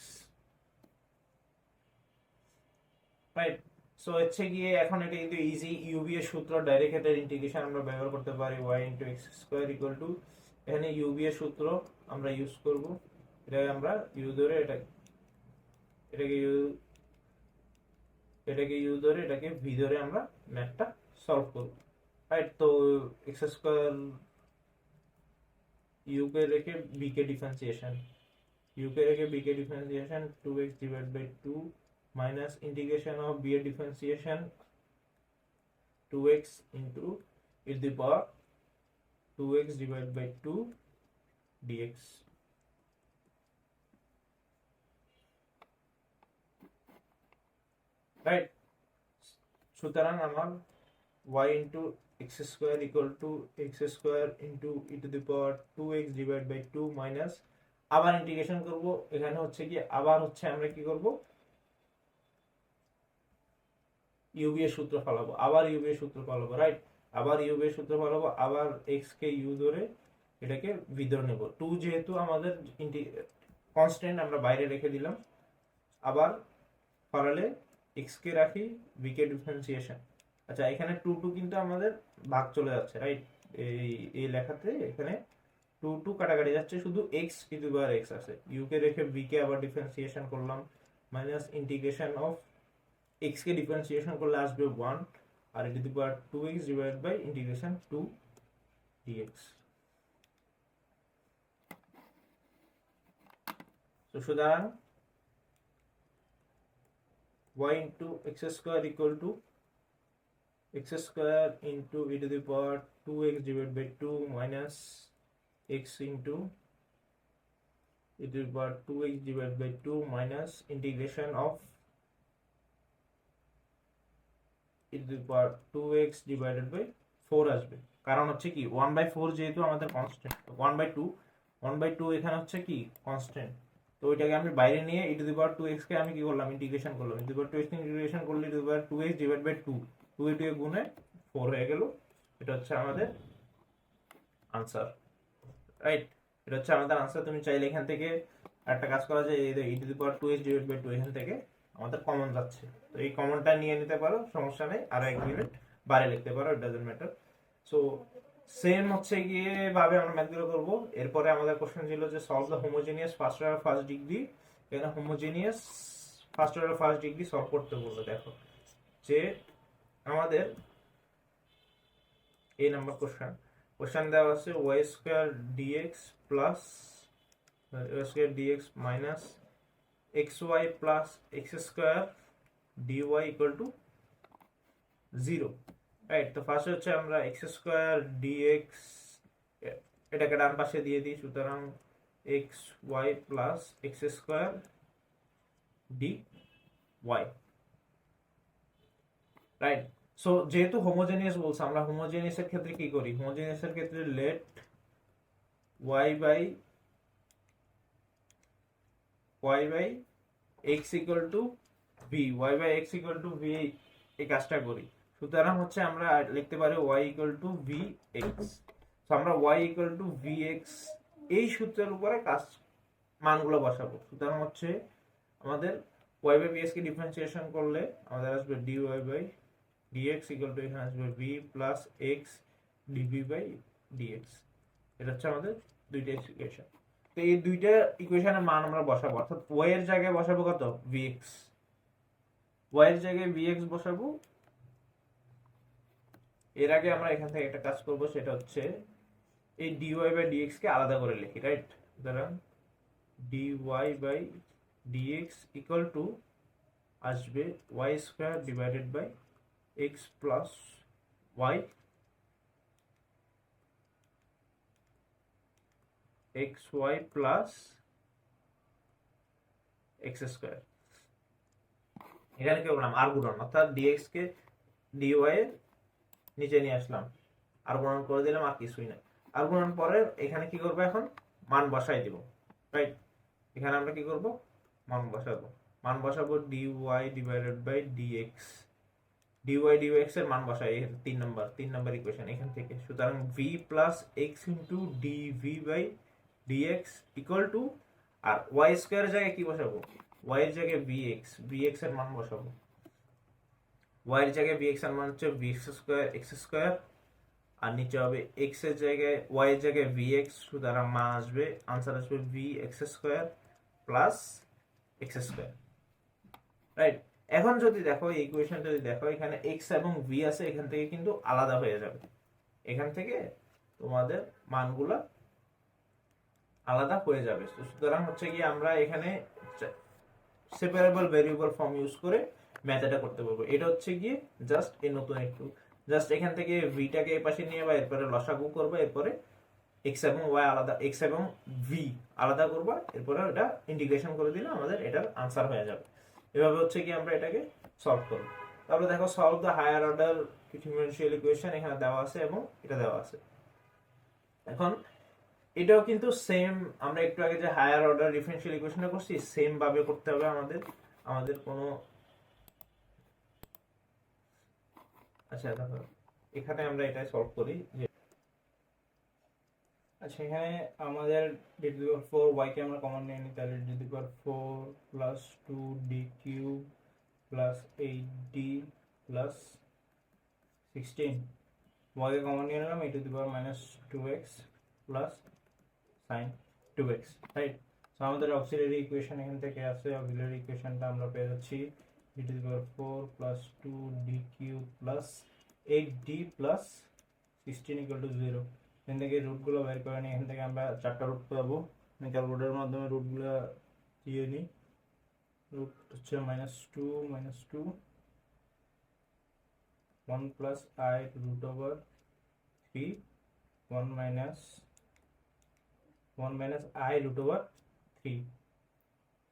right. So হচ্ছে গিয়ে এখন এটা কিন্তু ইজি, ইউবি এর সূত্র ডাইরেক্ট এটার ইন্টিগ্রেশন আমরা ব্যবহার করতে পারি। y into x square equal to, এখানে ইউবি এর সূত্র আমরা ইউজ করব, এটাকে আমরা ইউ ধরে এটাকে ইউ ধরে এটাকে ভি ধরে আমরা ম্যাথটা সলভ করব, রাইট। তো এক্স স্কয়ার ইউ কে রেখে বি কে differentiation, 2x divided by 2 minus integration of b এর differentiation 2x into e⁻²x divided by 2 dx, right. সুতরাং আমার y into x square equal to x square into e⁻²x divided by 2 minus, আবার integration করব, এখানে হচ্ছে কি আবার হচ্ছে আমরা কি করব ইউবি এর সূত্র ফলাবো, আবার ইউবি এর সূত্র ফলাবো, রাইট। আবার ইউবি এর সূত্র ফলাবো, আবার x কে ইউ ধরে এটাকে ভি ধরে নেব। 2 যেহেতু আমাদের কনস্ট্যান্ট আমরা বাইরে রেখে দিলাম, আবার ফলালে x কে রাখি, v কে ডিফারেন্সিয়েশন। আচ্ছা এখানে 2 কিন্তু আমাদের ভাগ চলে যাচ্ছে, রাইট। এই লেখাতে এখানে 2 কাটাকাটি যাচ্ছে, শুধু x e⁻x আছে। u কে রেখে v কে আবার ডিফারেন্সিয়েশন করলাম, মাইনাস ইন্টিগ্রেশন অফ x কে ডিফারেন্সিয়েশন করলে আসবে 1 আর e⁻²x divided by integration 2 dx। তো সুতরাং y into x square equal to x square into e⁻²x divided by 2 minus x into e⁻²x divided by 2 minus integration of e⁻²x divided by 4 আসবে। কারণ হচ্ছে কি 1/4 যেহেতু আমাদের কনস্ট্যান্ট, 1/2 এখানে হচ্ছে কি কনস্ট্যান্ট, তো ওইটাকে আমি বাইরে নিয়ে e⁻²x কে আমি কি করলাম ইন্টিগ্রেশন করলাম, e⁻²x ইন্টিগ্রেশন করলে e⁻²x ডিভাইড বাই 2, 2 এ 2 এ গুণে 4 হয়ে গেল। এটা হচ্ছে আমাদের আনসার, রাইট। এটা হচ্ছে আমাদের আনসার। তুমি চাইলে এখান থেকে একটা কাজ করা যায়, e⁻²x ডিভাইড বাই 2 এখান থেকে আমাদের কমন যাচ্ছে, তো এই কমনটা নিয়ে নিতে পারো, সমস্যা নেই। আরো 1 মিনিট বাইরে লিখতে পারো, it doesn't matter. So same হচ্ছে গিয়ে ভাবে আমরা ম্যাথগুলো করব। এরপরে আমাদের কোশ্চেন ছিল যে solve the homogeneous first order first degree. এখানে homogeneous first order first degree solve করতে বললো। দেখো যে আমাদের এই নাম্বার কোশ্চেন দেওয়া আছে y² dx plus y² dx minus xy plus x² dy equal to 0, right. তো ফার্স্ট হচ্ছে আমরা x² dx এটাকে ডান পাশে দিয়ে দিই, সুতরাং xy plus x² dy, right. So যেহেতু হোমোজেনিয়াস বলছে, আমরা হোমোজেনিয়াস এর ক্ষেত্রে কি করি, হোমোজেনিয়াস এর ক্ষেত্রে let y by x equal to v, y by x equal to v এই কাজটা করি। সুতরাং হচ্ছে আমরা লিখতে পারি y ইকুয়াল টু vx। তো আমরা y ইকুয়াল টু vx এই সূত্রের উপরে কাজ মানগুলো বসাবো। সুতরাং হচ্ছে আমাদের y বাই vx কে ডিফারেন্সিয়েশন করলে আমাদের আসবে dy by dx equal to এখানে আসবে v plus x dv by dx। এটা হচ্ছে আমাদের দুইটা ইকুয়েশন। তো এই দুইটা ইকুয়েশনের মান আমরা বসাবো, অর্থাৎ ওয়াই এর জায়গায় বসাবো কত, ভিএক্স, ওয়াই এর জায়গায় ভিএক্স বসাবো। এর আগে আমরা এখান থেকে একটা কাজ করব, সেটা হচ্ছে এই ডিওয়াই বাই ডিএক্স কে আলাদা করে লিখি, রাইট? সুতরাং d y by dx equal to আসবে y square divided by x plus y x y plus x square. এখানে কি বললাম, আর গুণন, অর্থাৎ ডিএক্স কে ডিওয়াই এর নিচে নিয়ে আসলাম, আর গুণন করে দিলাম, আর কিছুই না। আর গুণন পরে এখানে কি করবো, এখন মান বসাই দিব, রাইট? এখানে আমরা কি করব, মান বসাবো। মান বসাবো DY divided by DX, DY DX এর মান বসাই 3 নম্বর ইকুয়েশন এখান থেকে। সুতরাং V plus X into DV by dx equal to, আর ওয়াই স্কোয়ারের জায়গায় কি বসাবো, ওয়াই এর জায়গায় ভিএক্স এর মান বসাবো। ওয়াই এর জায়গায় ভিএক্স এর মান হচ্ছে এক্স স্কোয়ার, আর নিচে হবে এক্স এর জায়গায়, ওয়াই এর জায়গায় ভিএক্স, সুতরাং মান আসবে, আনসার আসবে V x square plus x square, right? এখন যদি দেখো এই ইকুয়েশন, যদি দেখো এখানে এক্স এবং ভি আছে, এখান থেকে কিন্তু আলাদা হয়ে যাবে, এখান থেকে তোমাদের মানগুলা আলাদা হয়ে যাবে। সুতরাং হচ্ছে কি আমরা এখানে সেপারেবল ভেরিয়েবল ফর্ম ইউজ করে ম্যাথটা করতে পারবো। এটা হচ্ছে গিয়ে জাস্ট এই নতুন একটু, জাস্ট এখান থেকে ভিটাকে এই পাশে নিয়ে বা এরপরে লসাগু করবো, এরপরে এক্স এবং ওয়াই আলাদা, এক্স এবং ভি আলাদা করবো, এরপরে এটা ইন্টিগ্রেশন করে দিলে আমাদের এটার আনসার হয়ে যাবে। এভাবে হচ্ছে কি আমরা এটাকে সলভ করবো। তারপরে দেখো solve the higher order differential equation, এখানে দেওয়া আছে এবং এটা দেওয়া আছে। এখন এটাও কিন্তু সেম, আমরা একটু আগে যে হায়ার অর্ডার ডিফারেনশিয়াল ইকুয়েশনটা করছি, সেম ভাবে করতে হবে আমাদের। আমাদের কোনো, আচ্ছা দেখো এখানে আমরা এটা সলভ করি যে, আচ্ছা এখানে আমাদের D to the power 4 y কে আমরা কমন নিয়ে নিই, তাহলে D to the power 4 plus 2 D cube plus 8d plus 16, y K common নিয়ে নিলাম, e to the power minus 2x plus sign 2x, right? So আমাদের অক্সিলারি ইকুয়েশন এখান থেকে আছে, অক্সিলারি ইকুয়েশনটা আমরা পেয়ে যাচ্ছি D to the power 4 plus 2 D cube plus 8d plus 16 equal to 0। এখান থেকে রুটগুলো বের করে নিই, এখান থেকে আমরা 4টা রুট পাবো, ক্যালকুলেটরের মাধ্যমে রুটগুলো দিয়ে নিই। রুট হচ্ছে -2 1 plus i root over 3 1 minus i root over 3।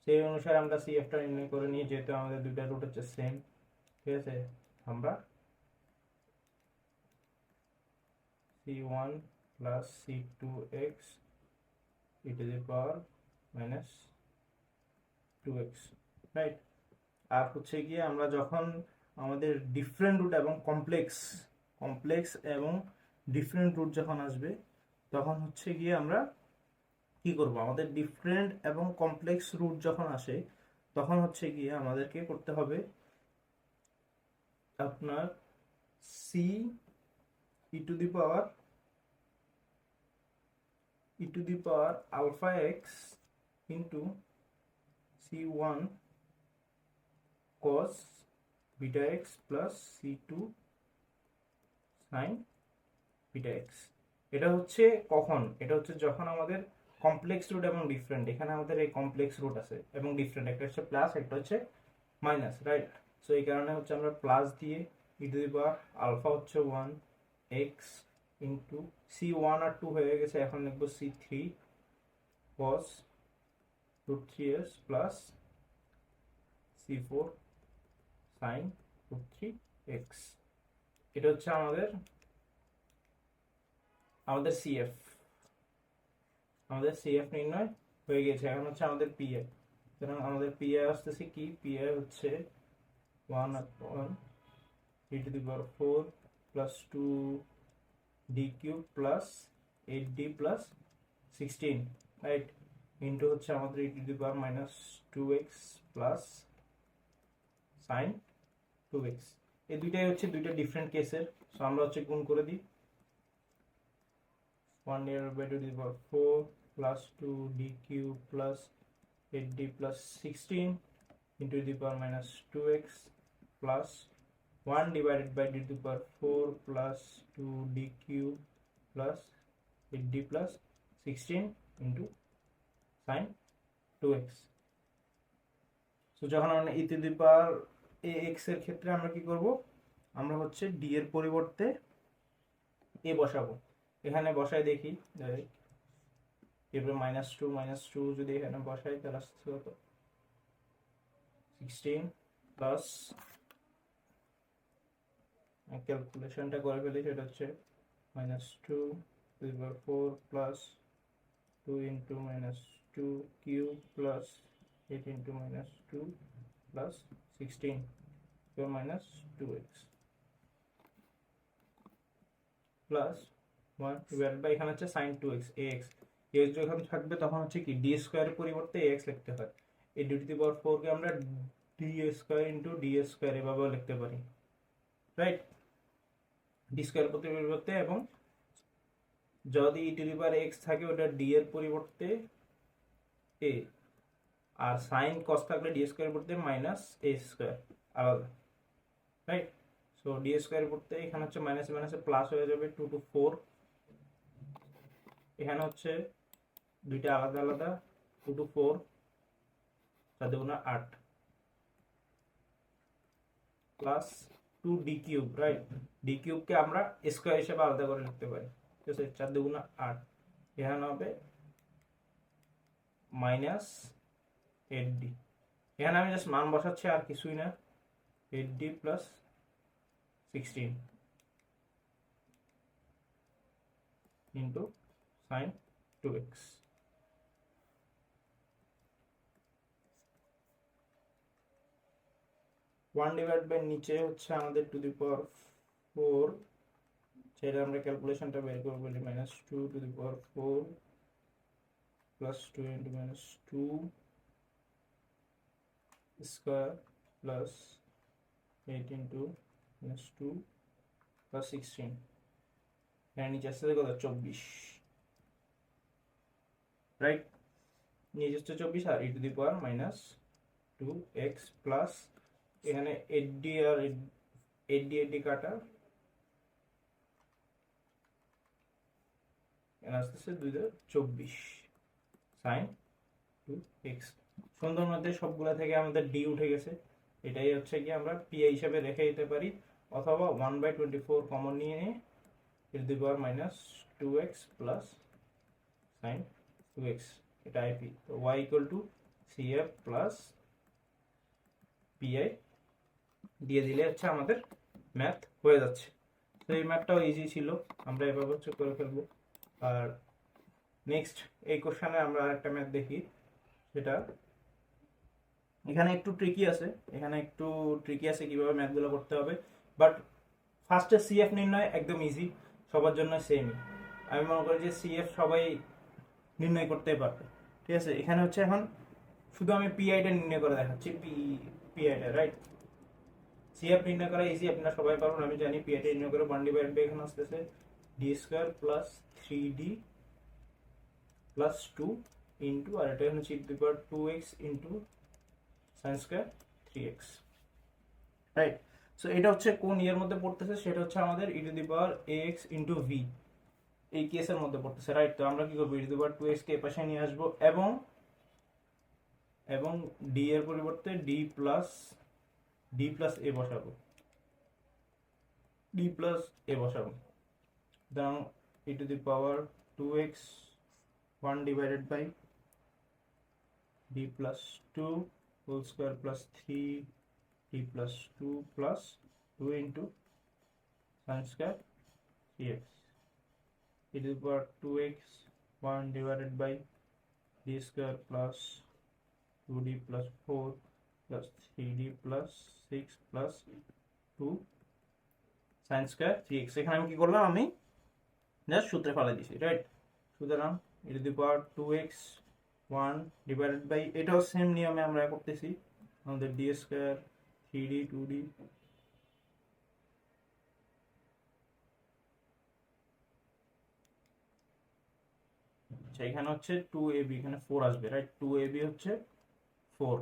সেই অনুসারে আমরা সিএফটা নির্ণয় করে নিই, যেহেতু আমাদের দুইটা রুট হচ্ছে সেম, ঠিক আছে? আমরা c1 প্লাস c2x e to the power minus 2x, রাইট? আর হচ্ছে গিয়ে আমরা যখন আমাদের ডিফারেন্ট রুট এবং কমপ্লেক্স এবং ডিফারেন্ট রুট যখন আসবে, তখন হচ্ছে গিয়ে আমরা কি করব, আমাদের ডিফারেন্ট এবং কমপ্লেক্স রুট যখন আসে, তখন হচ্ছে গিয়ে আমাদেরকে করতে হবে আপনার c e to the power alpha x into c1 cos beta x plus c2 sin beta x। এটা হচ্ছে কখন, এটা হচ্ছে যখন আমাদের কমপ্লেক্স রুট এবং ডিফারেন্ট, এখানে আমাদের এই কমপ্লেক্স রুট আছে এবং ডিফারেন্ট, একটা হচ্ছে প্লাস একটা হচ্ছে মাইনাস, রাইট? সো এই কারণে হচ্ছে আমরা প্লাস দিয়ে ই টু দি পাওয়ার আলফা হচ্ছে 1 x ইন্টু c1 আর 2 হয়ে গেছে, এখন লিখবো c3 cos root 3s plus c4 sin root 3x। এটা হচ্ছে আমাদের CF নির্ণয় হয়ে গেছে। এখন হচ্ছে আমাদের PA, সুতরাং আমাদের PA আসতেছে কি, PA হচ্ছে 1/1 e to the power 4 plus 2 d cube plus 8d plus 16, right? Into হচ্ছে আমাদের e to the power minus 2x plus sin 2x। এই দুইটাই হচ্ছে দুইটা ডিফারেন্ট কেসের, সো আমরা হচ্ছে গুণ করে দিই 1 divided by 2 to the power 4 plus 2d cube plus 8d plus 16 into the power minus 2x plus 1 divided by d to the power 4 plus 2d cube plus 8d plus 16 into sin 2x. So যখন আমরা e to the power ax এর ক্ষেত্রে আমরা কি করব, আমরা হচ্ছে d এর পরিবর্তে a বসাবো। এখানে বসাই দেখি, এরপর -2 যদি এখানে বসাই তাহলে আসছে কত 16 প্লাস ক্যালকুলেশনটা করে ফেলি, সেটা হচ্ছে -2 to the power 4 plus 2 into -2 cube plus 8 into -2 plus 16 to minus 2x plus 1 divided by এখানে হচ্ছে sin 2x ax ax যখন থাকবে তখন হচ্ছে কি d স্কয়ারের পরিবর্তে ax লিখতে হয়। এই d to the power 4 কে আমরা d square into d square এভাবেও লিখতে পারি, রাইট? d স্কয়ার পরিবর্তে, এবং যদি e to the power x থাকে ওটা d এর পরিবর্তে a, আর sin cos থাকলে d স্কয়ার পড়তে মাইনাস a স্কয়ার আলাদা, রাইট? সো d স্কয়ার পড়তে এখানে হচ্ছে মাইনাস মাইনাসে প্লাস হয়ে যাবে 2 to 4, এখানে হচ্ছে দুইটা আলাদা আলাদা 2 to 4 4 দুগুণে 8 plus 2d cube, right? d cube কে আমরা স্কয়ার হিসেবে আলাদা করে লিখতে পারি, ঠিক আছে? 4 দুগুণে 8, এখানে হবে মাইনাস 8d, এখানে আমি জাস্ট মান বসাচ্ছি আর কিছুই না, 8d plus 16 into sin 2x। One divide by নিচে হচ্ছে আমাদের টু দি পাওয়ার 4, সেটা আমরা ক্যালকুলেশনটা বের করবো, বলি -2 to the power 4 plus 2 into -2 square plus 8 into -2 plus 16, এখানে নিচে আসছে কত 24, রাইট? নিচে হচ্ছে 24 আর e to the power -2x plus এখানে 8d আর 8d কাটা, এখানে আসতেছে 224 sin 2x। সুন্দর মধ্যে সবগুলা থেকে আমাদের d উঠে গেছে, এটাই হচ্ছে কি আমরা pi হিসেবে রেখে দিতে পারি, অথবা 1/24 কমন নিয়ে e to the power -2x plus sin 2x, এটা ip। তো y equal to cf plus pi দিয়ে দিলে হচ্ছে আমাদের ম্যাথ হয়ে যাচ্ছে। তো এই ম্যাথটাও ইজি ছিল, আমরা এভাবে হচ্ছে করে ফেলবো। আর নেক্সট এই কোশ্চেনে আমরা আরেকটা ম্যাথ দেখি, সেটা এখানে একটু ট্রিকি আছে, কিভাবে ম্যাথগুলো করতে হবে, বাট ফার্স্টে সিএফ নির্ণয় একদম ইজি, সবার জন্য সেমই। আমি মনে করি যে সিএফ সবাই নির্ণয় করতে পারবে, ঠিক আছে? এখানে হচ্ছে এখন শুধু আমি পিআইটা নির্ণয় করে দেখাচ্ছি, পিআইটা, রাইট? সিএফ নির্ণয় করা ইজি, আপনারা সবাই পারবেন, আমি জানি। পিআইটা নির্ণয় করে 1 ডিভাইড বাই এখানে আসতেছে d square plus 3d plus 2 into, আর এটা হচ্ছে e to the power 2x into sin square 3x, right? So এটা হচ্ছে কোন ইয়ের মধ্যে পড়তেছে, সেটা হচ্ছে আমাদের e to the power ax into v এই কেসের মধ্যে পড়তেছে, রাইট? তো আমরা কি করবো, e to the power 2x কে পাশে নিয়ে আসবো এবং d এর পরিবর্তে d প্লাস a বসাবো, সুতরাং e to the power 2x 1 divided by d plus 2 whole square plus 3d plus 2 plus 2 into sin square 3x, e to the power 2x 1 divided by d square plus 2d plus 4 plus 3d plus 6 plus 2 sin square 3x। এখানে আমি কি করলাম, আমি just সূত্রে ফেলা দিয়েছি, right? সুতরাং e to the power 2x 1 divided by, এটাও সেম নিয়মে আমরা করতেছি, আমাদের d স্কয়ার 3d 2d আচ্ছা এখানে হচ্ছে 2ab, এখানে 4 আসবে রাইট, 2ab হচ্ছে 4,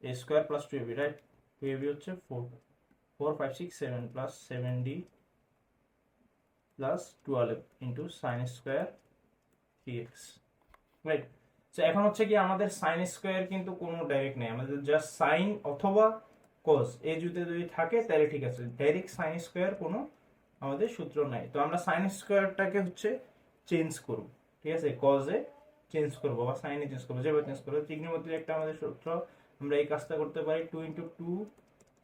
a square plus 2ab right, 2ab হচ্ছে 4, 4 5 6 7 plus 7d plus 12 into sine square 3x right. তো এখন হচ্ছে কি আমাদের সাইন স্কোয়ার কিন্তু কোনো ডাইরেক্ট নেই, আমাদের জাস্ট সাইন অথবা কজ এই যদি থাকে তাহলে ঠিক আছে, ডাইরেক্ট সাইন স্কোয়ার কোনো আমাদের সূত্র নাই। তো আমরা সাইন স্কোয়ারটাকে হচ্ছে চেঞ্জ করব, ঠিক আছে, কজে চেঞ্জ করবো বা সাইনে চেঞ্জ করবো, যেভাবে চেঞ্জ করবো। ত্রিগ্নোমেট্রির একটা আমাদের সূত্র, আমরা এই কাজটা করতে পারি 2 ইন্টু 2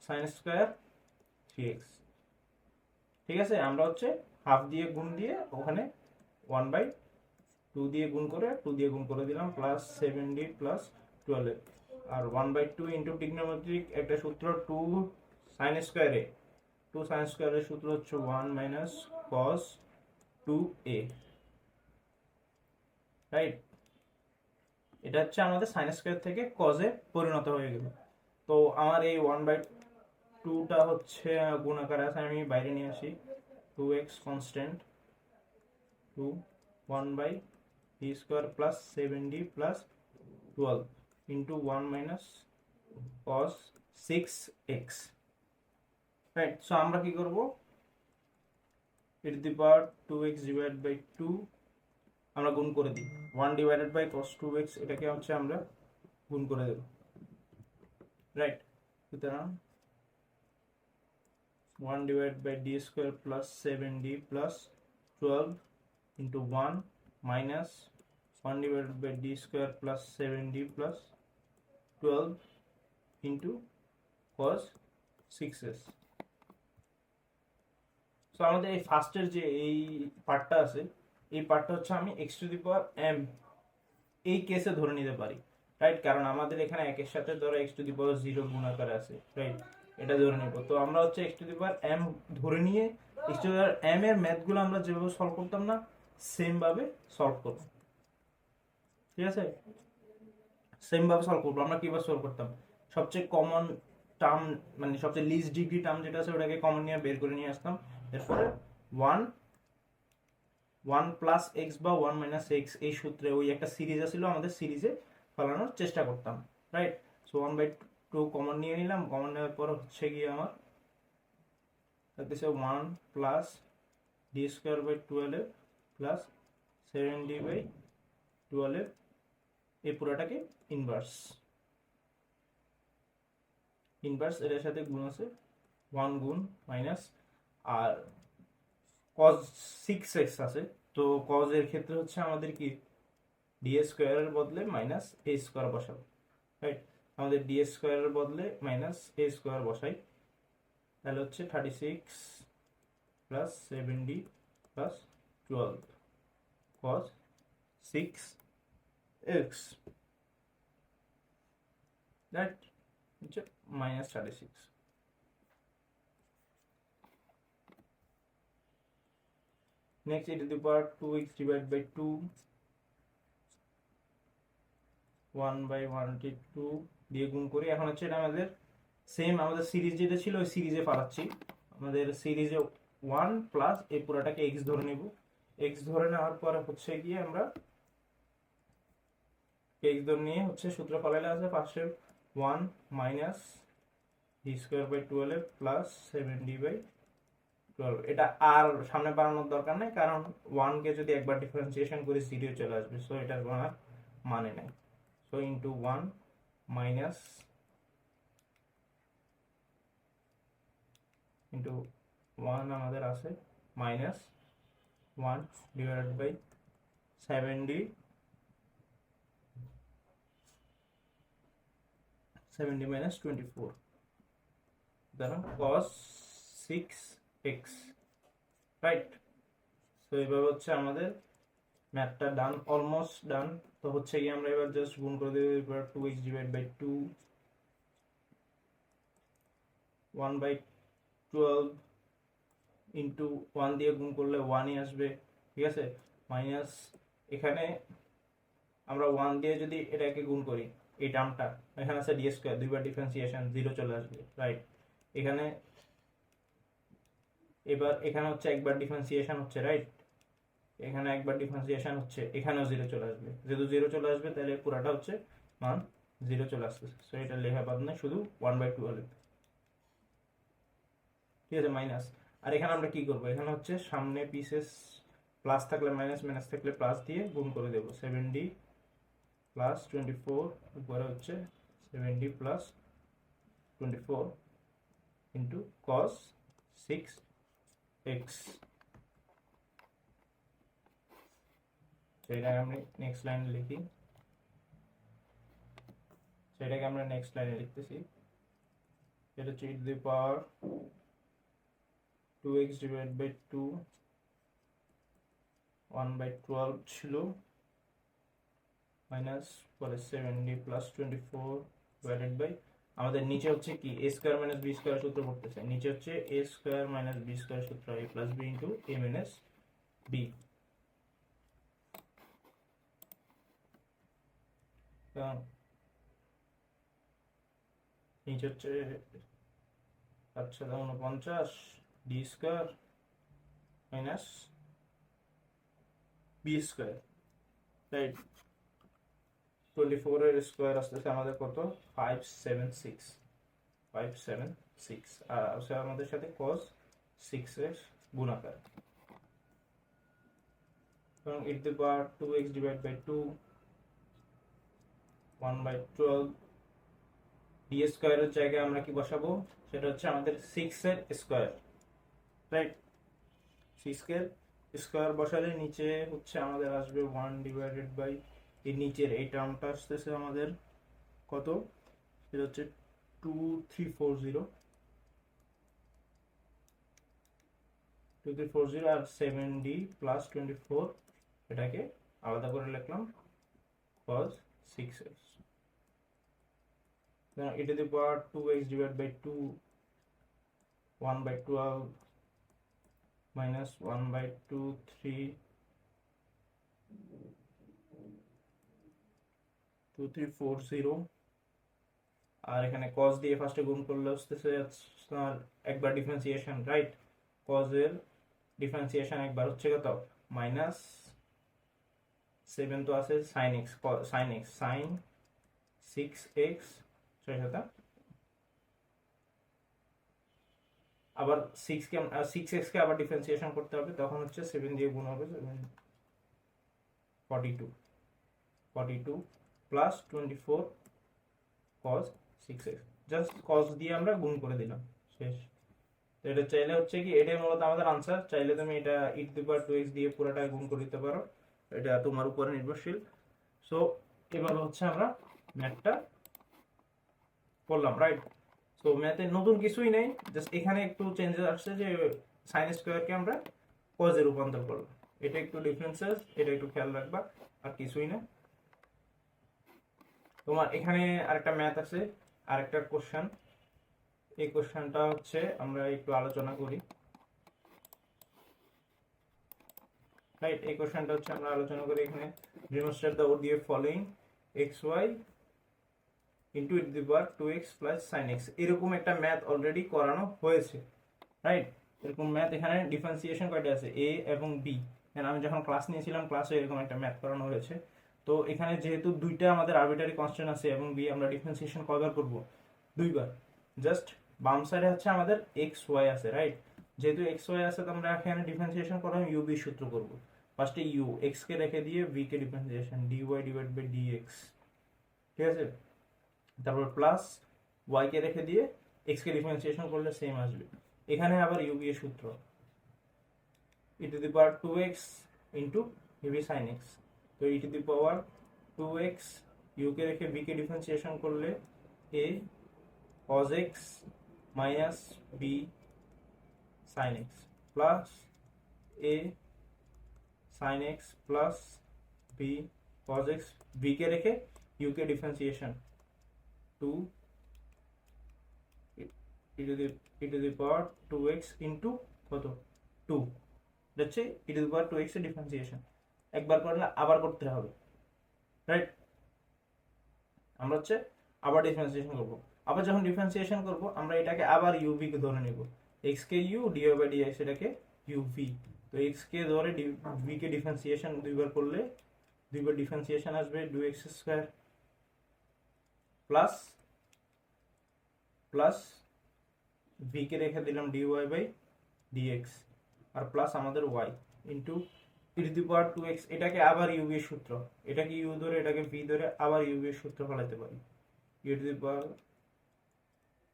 সাইন স্কোয়ার 3x, ঠিক আছে। আমরা হচ্ছে হাফ দিয়ে গুণ দিয়ে ওখানে 1/2 দিয়ে গুণ করে 2 দিয়ে গুণ করে দিলাম প্লাস 7d প্লাস 12, আর 1/2 ইন্টু ট্রিগনোমেট্রিক একটা সূত্র 2 সাইন স্কোয়ারে, 2 সাইন স্কোয়ারের সূত্র হচ্ছে 1 মাইনাস কস 2a রাইট। এটা হচ্ছে আমাদের সাইন স্কোয়ার থেকে কজে পরিণত হয়ে গেল। তো আমার এই 1/2টা হচ্ছে গুণ আকারে আছে, আমি বাইরে নিয়ে আসি, 2x constant 2 1/d square plus 7d plus 12 into 1 minus cos 6x right. So আমরা কি করব, e to the power 2x divided by 2 আমরা গুণ করে দিই, 1 divided by cos 2x এটাকে হচ্ছে আমরা গুণ করে দেব রাইট। সুতরাং 1 divided by d square plus 7d plus 12 into 1 minus 1 divided by d square plus 7d plus 12 into cos 6s। So আমাদের এই ফার্স্টের যে এই পার্টটা আছে, এই পার্টটা হচ্ছে আমি x to the power m এই কেসে ধরে নিতে পারি রাইট, কারণ আমাদের এখানে একের সাথে ধরো x টু দি পাওয়ার 0 গুণ আকারে আছে রাইট, এটা ধরে নিব। তো আমরা হচ্ছে x to the power m ধরে নিয়ে x to the power m এর ম্যাথগুলো আমরা যেভাবে সলভ করতাম না সেম ভাবে সলভ করব, ঠিক আছে, সেম ভাবে সলভ করব। আমরা কিভাবে সলভ করতাম, সবচেয়ে কমন টার্ম মানে সবচেয়ে লিস্ট ডিগ্রি টার্ম যেটা আছে ওটাকে কমন নিয়ে বের করে নিয়ে আসতাম, এরপরে 1 প্লাস এক্স বা 1 মাইনাস এক্স এই সূত্রে ওই একটা সিরিজ আছিল আমাদের, সিরিজে ফেলানোর চেষ্টা করতাম রাইট। সো 1/2 কমন নিয়ে নিলাম, কমন নেওয়ার পর হচ্ছে গিয়ে আমার থাকতেছে 1 plus D square by 12 plus 7d by 12, এই পুরোটাকে ইনভার্স এটার সাথে গুণ আছে 1 গুণ মাইনাস, আর cos 6x আছে, তো cos এর ক্ষেত্রে হচ্ছে আমাদের কি ডি স্কোয়ারের বদলে মাইনাস এ স্কোয়ার বসাবো রাইট, আমাদের ডি স্কোয়ারের বদলে মাইনাস এ স্কোয়ার বসাই, তাহলে হচ্ছে 36 plus 7d plus 12 cos 6x right, হচ্ছে minus 36। Next e to the power 2x divided by 2 1/1/2 দিয়ে গুণ করি। এখন হচ্ছে এটা আমাদের সেম আমাদের সিরিজ যেটা ছিল ওই সিরিজে পাঠাচ্ছি, আমাদের সিরিজে 1 প্লাস এই পুরোটাকে x ধরে নেব, x ধরে নেওয়ার পরে হচ্ছে গিয়ে আমরা x ধরে নিয়ে হচ্ছে সূত্র পালাইলে আছে পাশে 1 minus D square by 12 plus 7d by 12, এটা আর সামনে বাড়ানোর দরকার নেই কারণ 1 কে যদি একবার ডিফারেন্সিয়েশন করি 0 চলে আসবে, সো এটার কোনো মানে নেই। সো ইন্টু 1 মাইনাস ইন্টু 1 আমাদের আছে minus 1 divided by 7d 70 minus 24 দ্বারা cos 6x রাইট। তো এইভাবে হচ্ছে আমাদের ম্যাথটা ডান, অলমোস্ট ডান। তো হচ্ছে কি আমরা এবার জাস্ট গুণ করে দেব, এবার 2x ডিভাইড বাই 2 1/12 ইন্টু 1 দিয়ে গুণ করলে 1ই আসবে, ঠিক আছে, মাইনাস এখানে আমরা 1 দিয়ে যদি এটাকে গুণ করি এই টার্মটা, এখানে আছে ডি স্কোয়ার, দুইবার ডিফারেন্সিয়েশন 0 চলে আসবে রাইট। এখানে এবার এখানে হচ্ছে একবার ডিফারেন্সিয়েশন হচ্ছে রাইট, এখানে একবার ডিফারেন্সিয়েশন হচ্ছে, এখানেও 0 চলে আসবে, যেহেতু 0 চলে আসবে তাহলে পুরাটা হচ্ছে মান 0 চলে আসতেছে, সো এটা লেখা বাদ না, শুধু 1/12, ঠিক আছে, মাইনাস। আর এখানে আমরা কি করব, এখানে হচ্ছে সামনে পিসেস প্লাস থাকলে মাইনাস, মাইনাস থাকলে প্লাস দিয়ে গুণ করে দেবো, 7d প্লাস 24 উপরে হচ্ছে 7d plus 24 into cos 6x। সেটাকে আমরা নেক্সট লাইনে লিখি, সেটাকে আমরা নেক্সট লাইনে লিখতেছি, এটা হচ্ছে e to the power 2x divide by 2 1/12 ছিল, মাইনাস পরে 7d প্লাস 24 ডিভাইডেড বাই, আমাদের নিচে হচ্ছে কি a square minus b square সূত্র পড়তেছে, নিচে হচ্ছে a square minus b square সূত্র, a plus b into a minus b। নিচে হচ্ছে 49 d square minus b square, right. 24 এর স্কয়ার আসতেছে আমাদের কত, 576 আর আছে আমাদের সাথে cos 6 এর গুণাকার, এবং e to the power 2x divide by 2 1/12 d স্কয়ারের জায়গায় আমরা কি বসাবো, সেটা হচ্ছে আমাদের 6 এর স্কয়ার, রাইট। 6 এর স্কয়ার বসালে নিচে হচ্ছে আমাদের আসবে 1 ডিভাইডেড বাই এই নিচের এই টার্মটা আসতেছে আমাদের কত, এটা হচ্ছে 2340 আর 7d প্লাস 24, এটাকে আলাদা করে লিখলাম cos 6x, e to the power 2x divided by 2 1/12 minus 1/2340, আর এখানে cos দিয়ে ফার্স্টে গুণ করলে আসতেছে আপনার একবার ডিফারেন্সিয়েশন, রাইট। cos এর ডিফারেন্সিয়েশন একবার হচ্ছে কত, মাইনাস 7 তো আছে sin x, sin 6x, আবার 6x কে আবার ডিফারেন্সিয়েশন করতে হবে, তখন হচ্ছে 7 দিয়ে গুণ হবে, 42 plus 24 cos 6x, just cos দিয়ে আমরা গুণ করে দিলাম, শেষ। তো এটা চাইলে হচ্ছে কি, এটাই মূলত আমাদের আনসার, চাইলে তুমি এটা e to the power 2x দিয়ে পুরোটা গুণ করে দিতে পারো, এটা তোমার উপরে নির্ভরশীল। সো এভাবে হচ্ছে আমরা ম্যাথটা করলাম, রাইট। সো ম্যাথে নতুন কিছুই নেই, জাস্ট এখানে একটু চেঞ্জেস আসছে যে সাইন স্কয়ারকে আমরা cos এ রূপান্তর করলাম, এটা একটু ডিফারেন্সেস, এটা একটু খেয়াল রাখবা, আর কিছুই না। তোমার এখানে আরেকটা ম্যাথ আছে, আরেকটা কোশ্চেন, এই কোশ্চেনটা হচ্ছে আমরা একটু আলোচনা করি, রাইট। এই কোশ্চেনটা হচ্ছে আমরা আলোচনা করি, এখানে demonstrate the ODF following xy into e to the power 2x plus sin x, এরকম একটা ম্যাথ অলরেডি করানো হয়েছে, রাইট। এরকম ম্যাথ এখানে ডিফারেন্সিয়েশন কয়টা আছে, a এবং b, এখানে আমি যখন ক্লাস নিয়েছিলাম ক্লাসে এরকম একটা ম্যাথ করানো হয়েছে। তো এখানে যেহেতু দুইটা আমাদের আরবিটারি কনস্ট্যান্ট আছে এবং b, আমরা ডিফারেন্সিয়েশন কয়বার করব, দুইবার। জাস্ট বাম সাইডে হচ্ছে আমাদের xy আছে, রাইট। যেহেতু xy আছে তো আমরা এখানে ডিফারেন্সিয়েশন করার u b সূত্র করব, ফার্স্টে u x কে রেখে দিয়ে v কে differentiation dy divide by dx, ঠিক আছে। তারপর প্লাস y কে রেখে দিয়ে x কে ডিফারেন্সিয়েশন করলে সেম আসবে। এখানে আবার u b এর সূত্র e to the power 2x into v sin x, তো e to the power 2x, u কে রেখে v কে ডিফারেন্সিয়েশন করলে a cos x minus b sin x plus a sin x plus b cos x, v কে রেখে u K differentiation 2 e to the power 2x into কত 2, হচ্ছে e to the power 2x এর differentiation, একবার করলে আবার করতে হবে, রাইট। আমরা হচ্ছে আবার ডিফারেন্সিয়েশন করব, আবার যখন ডিফারেন্সিয়েশন করব আমরা এটাকে আবার uv কে ধরে নেব, x K u dy by dx, এটাকে uv, তো এক্স কে ধরে ভি কে ডিফারেন্সিয়েশন দুইবার করলে দুইবার ডিফারেন্সিয়েশন আসবে 2x² plus plus V K রেখে দিলাম dy/dx আর প্লাস আমাদের y ইন্টু e⁻²x, এটাকে আবার ইউ এর সূত্র, এটাকে ইউ ধরে এটাকে ভি ধরে আবার ইউ এর সূত্র ফলাতে পারি।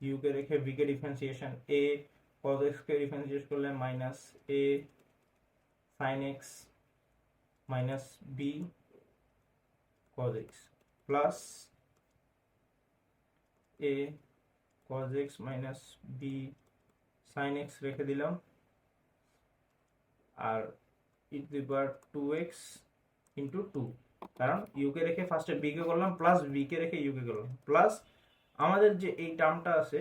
ইউ কে রেখে ভি কে ডিফারেন্সিয়েশন a cos x কে ডিফারেন্সিয়েট করলে minus a sin x minus b cos x plus a cos x minus b sin x রেখে দিলাম আর e⁻²x ইন্টু 2, কারণ ইউ কে রেখে ফার্স্টে বি কে করলাম প্লাস বি কে রেখে ইউ কে করলাম প্লাস আমাদের যে এই টার্মটা আছে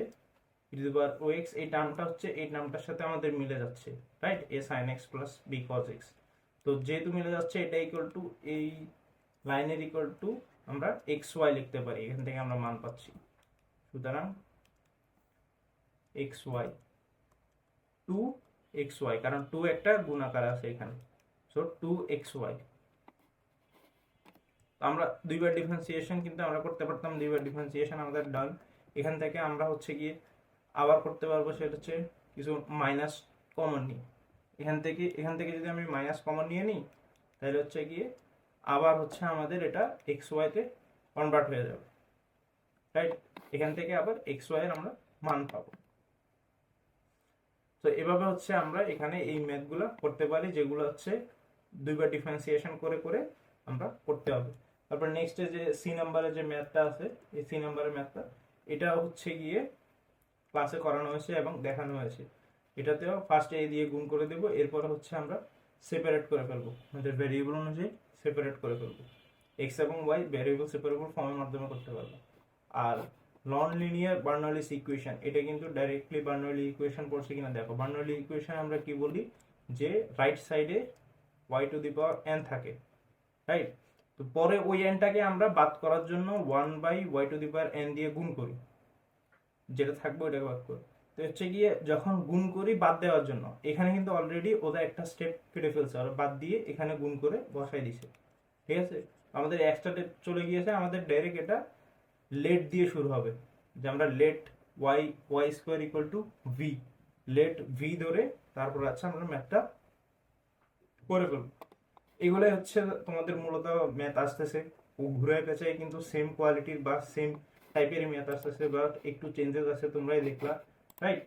e⁻²x, এই টার্মটা হচ্ছে এই টার্মটার সাথে আমাদের মিলে যাচ্ছে, right, a sin x plus b cos x। তো যেহেতু মিলে যাচ্ছে এটা ইকুয়াল টু এই লাইনের ইকুয়াল টু আমরা xy লিখতে পারি, এখান থেকে আমরা মান পাচ্ছি। সুতরাং xy 2xy, কারণ 2 একটা গুণাকার আছে এখানে, সো 2xy। আমরা দুইবার ডিফারেন্সিয়েশন কিন্তু আমরা করতে পারতাম, দুইবার ডিফারেন্সিয়েশন আমাদের ডান। এখান থেকে আমরা হচ্ছে গিয়ে আবার করতে পারবো, সেটা হচ্ছে কিছু মাইনাস কমন নিই। এখান থেকে যদি আমি মাইনাস কমন নিয়ে নিই তাহলে হচ্ছে গিয়ে আবার হচ্ছে আমাদের এটা xy তে কনভার্ট হয়ে যাবে, রাইট। এখান থেকে আবার xy এর আমরা মান পাবো। তো এভাবে হচ্ছে আমরা এখানে এই ম্যাথগুলো করতে পারি, যেগুলো হচ্ছে দুইবার ডিফারেন্সিয়েশন করে করে আমরা করতে হবে। তারপর নেক্সটে যে সি নাম্বারের যে ম্যাথটা আছে, এই সি নাম্বারের ম্যাথটা এটা হচ্ছে গিয়ে ক্লাসে করানো হয়েছে এবং দেখানো হয়েছে। এটাতেও ফার্স্টে এ দিয়ে গুণ করে দেব, এরপর হচ্ছে আমরা সেপারেট করে ফেলবো, আমাদের ভেরিয়েবল অনুযায়ী সেপারেট করে ফেলবো। এক্স এবং ওয়াই ভেরিয়েবল সেপারেবল ফর্মের মাধ্যমে করতে পারবো। আর নন লিনিয়ার বার্নৌলিস ইকুয়েশন, এটা কিন্তু ডাইরেক্টলি বার্নৌলি ইকুয়েশন পড়ছে কিনা দেখো। বার্নৌলি ইকুয়েশন আমরা কি বলি, যে রাইট সাইডে y⁴n থাকে, রাইট। তো পরে ওই এনটাকে আমরা বাদ করার জন্য 1/y⁴n দিয়ে গুণ করি, যেটা থাকবে ওইটাকে বাদ করি। তো হচ্ছে গিয়ে যখন গুণ করি বাদ দেওয়ার জন্য, এখানে কিন্তু অলরেডি ওদের একটা স্টেপ কেটে ফেলছে, আর বাদ দিয়ে এখানে গুণ করে বসাই দিছে, ঠিক আছে। আমাদের এক্সট্রা স্টেপ চলে গিয়েছে, আমাদের ডাইরেক্ট এটা লেট দিয়ে শুরু হবে, যে আমরা late y² = v, late v ধরে তারপর আছে আমরা ম্যাথটা করে ফেলবো। এগুলোই হচ্ছে তোমাদের মূলত ম্যাথ আসতেছে, ও ঘুরে পেঁচে কিন্তু সেম কোয়ালিটির বা সেম টাইপের ম্যাথ আসতেছে, বাট একটু চেঞ্জেস আছে, তোমরাই দেখলা, রাইট।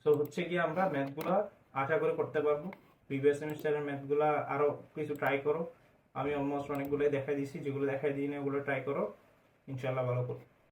সো হচ্ছে কি আমরা ম্যাথগুলো আশা করে করতে পারবো। প্রিভিয়াস সেমিস্টারের ম্যাথগুলো আরো কিছু ট্রাই করো, আমি অলমোস্ট অনেকগুলোই দেখাই দিয়েছি, যেগুলো দেখাই দিই না ওগুলো ট্রাই করো, ইনশাল্লাহ ভালো করো।